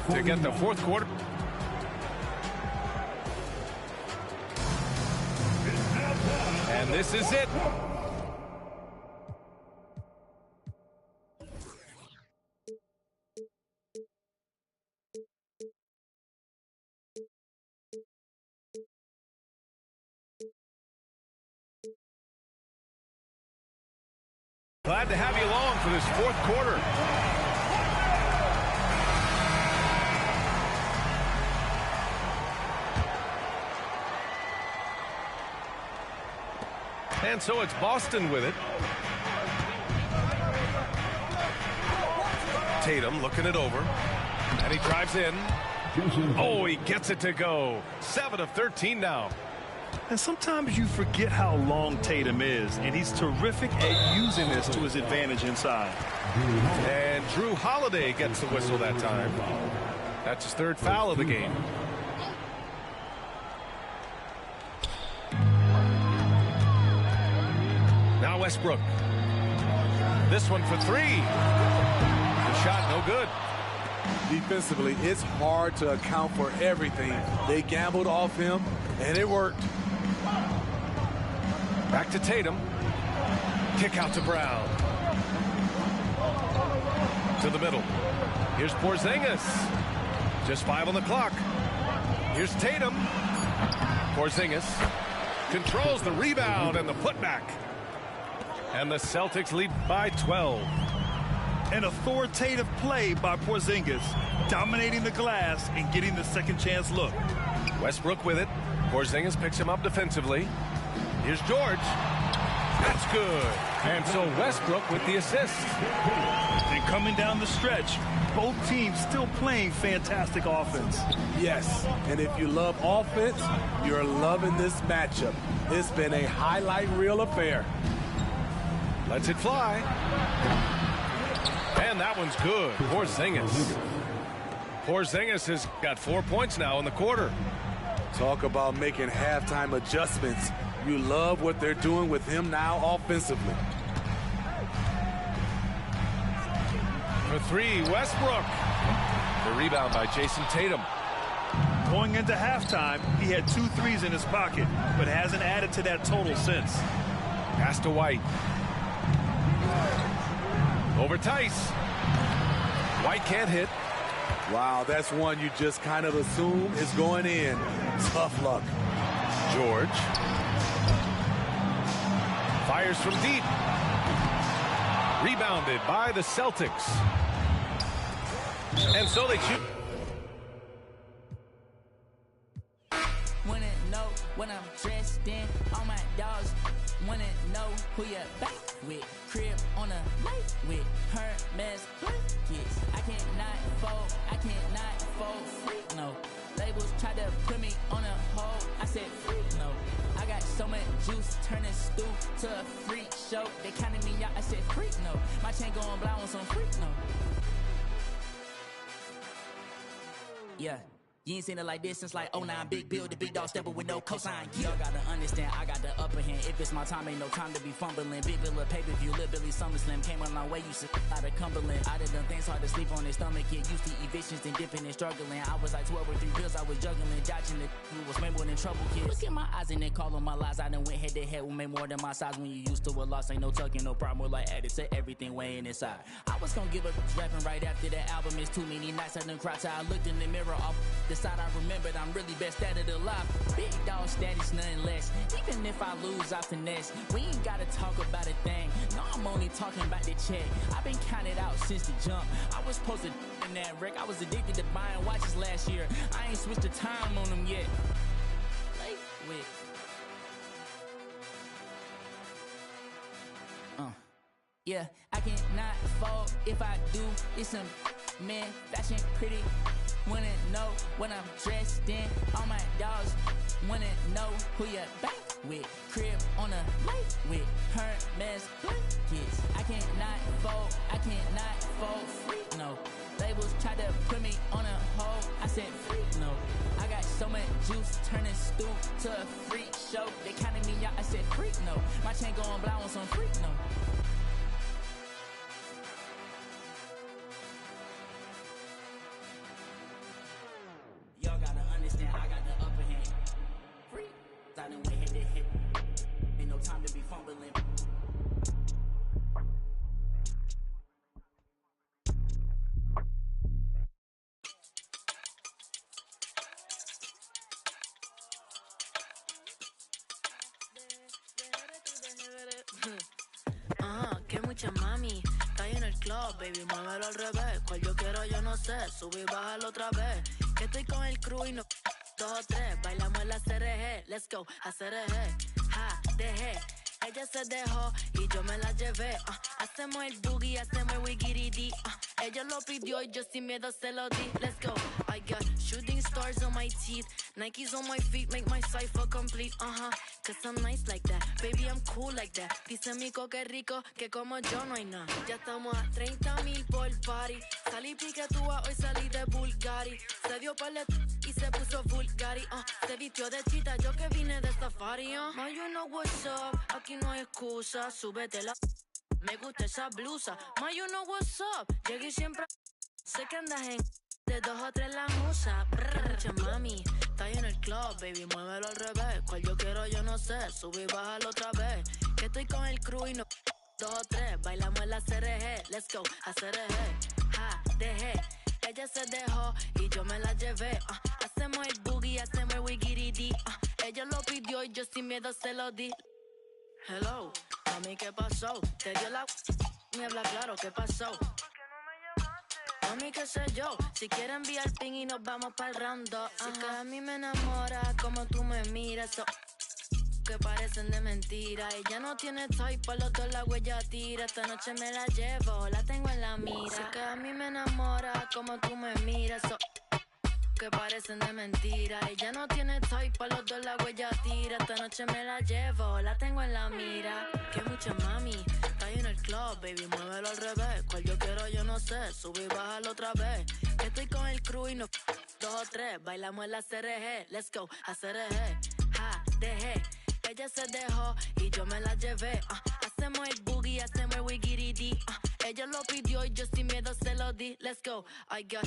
Speaker 2: To get the fourth quarter. And this is it. Glad to have you along for this fourth quarter. And so it's Boston with it. Tatum looking it over. And he drives in. Oh, he gets it to go. 7 of 13 now.
Speaker 3: And sometimes you forget how long Tatum is, and he's terrific at using this to his advantage inside.
Speaker 2: And Drew Holiday gets the whistle that time. That's his third foul of the game. Now Westbrook. This one for 3. The shot no good.
Speaker 11: Defensively, it's hard to account for everything. They gambled off him, and it worked.
Speaker 2: Back to Tatum. Kick out to Brown. To the middle. Here's Porzingis. Just 5 on the clock. Here's Tatum. Porzingis controls the rebound and the putback. And the Celtics lead by 12.
Speaker 3: An authoritative play by Porzingis, dominating the glass and getting the second chance look.
Speaker 2: Westbrook with it. Porzingis picks him up defensively. Here's George. That's good. And so Westbrook with the assist.
Speaker 3: And coming down the stretch, both teams still playing fantastic offense.
Speaker 11: Yes, and if you love offense, you're loving this matchup. It's been a highlight reel affair.
Speaker 2: Lets it fly. And that one's good. Porzingis. Porzingis has got 4 points now in the quarter.
Speaker 11: Talk about making halftime adjustments. You love what they're doing with him now offensively.
Speaker 2: For 3, Westbrook. The rebound by Jason Tatum.
Speaker 3: Going into halftime, he had 2 threes in his pocket, but hasn't added to that total since.
Speaker 2: Pass to White. Over Tice. White can't hit.
Speaker 11: Wow, that's one you just kind of assume is going in. Tough luck.
Speaker 2: George. Fires from deep. Rebounded by the Celtics. And so they shoot.
Speaker 12: Wanna know what I'm dressed in? All my dogs wanna know who you're back with. Crib on a light with Hermes blankets. I cannot fold free. No. Labels try to put me on a hold. I said free. No. I got so much juice, turning stew to a freak show. They counted me out. I said freak. No. My chain going blind on some freak. No. Yeah. You ain't seen it like this since like 09. Big bill, the big dog stepping with no cosign. Y'all gotta understand, I got the upper hand. If it's my time, ain't no time to be fumbling. Big bill of pay-per-view, Lil Billy SummerSlam. Came a long way, you should out of Cumberland. I done things hard to sleep on his stomach. Get used to evictions and dipping and struggling. I was like 12 or 3 bills, I was juggling. Dodging it, we was way more than trouble kids. Look at my eyes and then call on my lies. I done went head to head with me more than my size. When you used to a loss, ain't no tucking, no problem. We're like added to everything weighing inside. I was gonna give up rapping right after that album. It's too many nights I done cried till I looked in the mirror off. Decide I remembered I'm really best at it alive. Big dog status, nothing less. Even if I lose, I finesse. We ain't gotta talk about a thing. No, I'm only talking about the check. I've been counted out since the jump. I was supposed to in that wreck. I was addicted to buying watches last year. I ain't switched the time on them yet. Wait. Yeah, I cannot fold. If I do, it's some man fashion pretty. Wanna know what I'm dressed in. All my dogs wanna know who you bank with. Crib on a lake with Hermes blankets. I cannot fold free, no. Labels try to put me on a hold. I said freak, no. I got so much juice, turning stoop to a freak show. They counted me out, I said freak, no. My chain going blind on some freak, no. Y'all gotta understand, I got the upper hand. Free, I done went head to head. Ain't no time to be fumbling.
Speaker 13: Que mucha mami, está ahí en el club, baby, muévelo al revés. Cual yo quiero, yo no sé, sube y bájalo otra vez. Que estoy con el crew y no 2 o 3, bailamos en la CRG, let's go, a CRG, ja, dejé. Ella se dejó y yo me la llevé, hacemos el boogie, hacemos el wigiridi, ella lo pidió y yo sin miedo se lo di, let's go. I got shooting stars on my teeth, Nikes on my feet make my cipher complete, cause I'm nice like that, baby I'm cool like that. Dice Mico que rico, que como yo no hay nada. Ya estamos a 30,000 por party, salí piquetúa, hoy salí de Bulgari. Se dio palet y se puso Bulgari, se vistió de chita, yo que vine de safari, Ma, you know what's up, aquí no hay excusa, súbete la... Me gusta esa blusa, Ma, you know what's up, llegué siempre... Sé que andas en... De 2 o 3 la musa, mucha mami, está ahí en el club, baby, muévelo al revés. Cual yo quiero, yo no sé, sube y bájalo otra vez. Que estoy con el crew y no 2 o 3, bailamos en la CRG, let's go, a CRG, ja, dejé. Ella se dejó y yo me la llevé, hacemos el boogie, hacemos el wigiridi, ella lo pidió y yo sin miedo se lo di. Hello, mami, ¿qué pasó? Te dio la... Me habla claro, ¿qué pasó? Mami, qué sé yo, si quieres enviar ping y nos vamos pa'l round 2. Si que a mí me enamora como tú me miras, que parecen de mentira. Ella no tiene type, pa' los dos la huella tira. Esta noche me la llevo, la tengo en la mira. Si que a mí me enamora como tú me miras, que parecen de mentira. Ella no tiene type, pa' los dos la huella tira. Esta noche me la llevo, la tengo en la mira. Que mucha mami, está ahí en el club, baby, muévelo al revés. Cual yo quiero, yo no sé, sube y bájalo otra vez. Que estoy con el crew y no 2 o 3, bailamos en la CRG, let's go, a CRG, ja, dejé. Ella se dejó y yo me la llevé, hacemos el boogie, hacemos el wigiridi, ella lo pidió y yo sin miedo se lo di, let's go. I got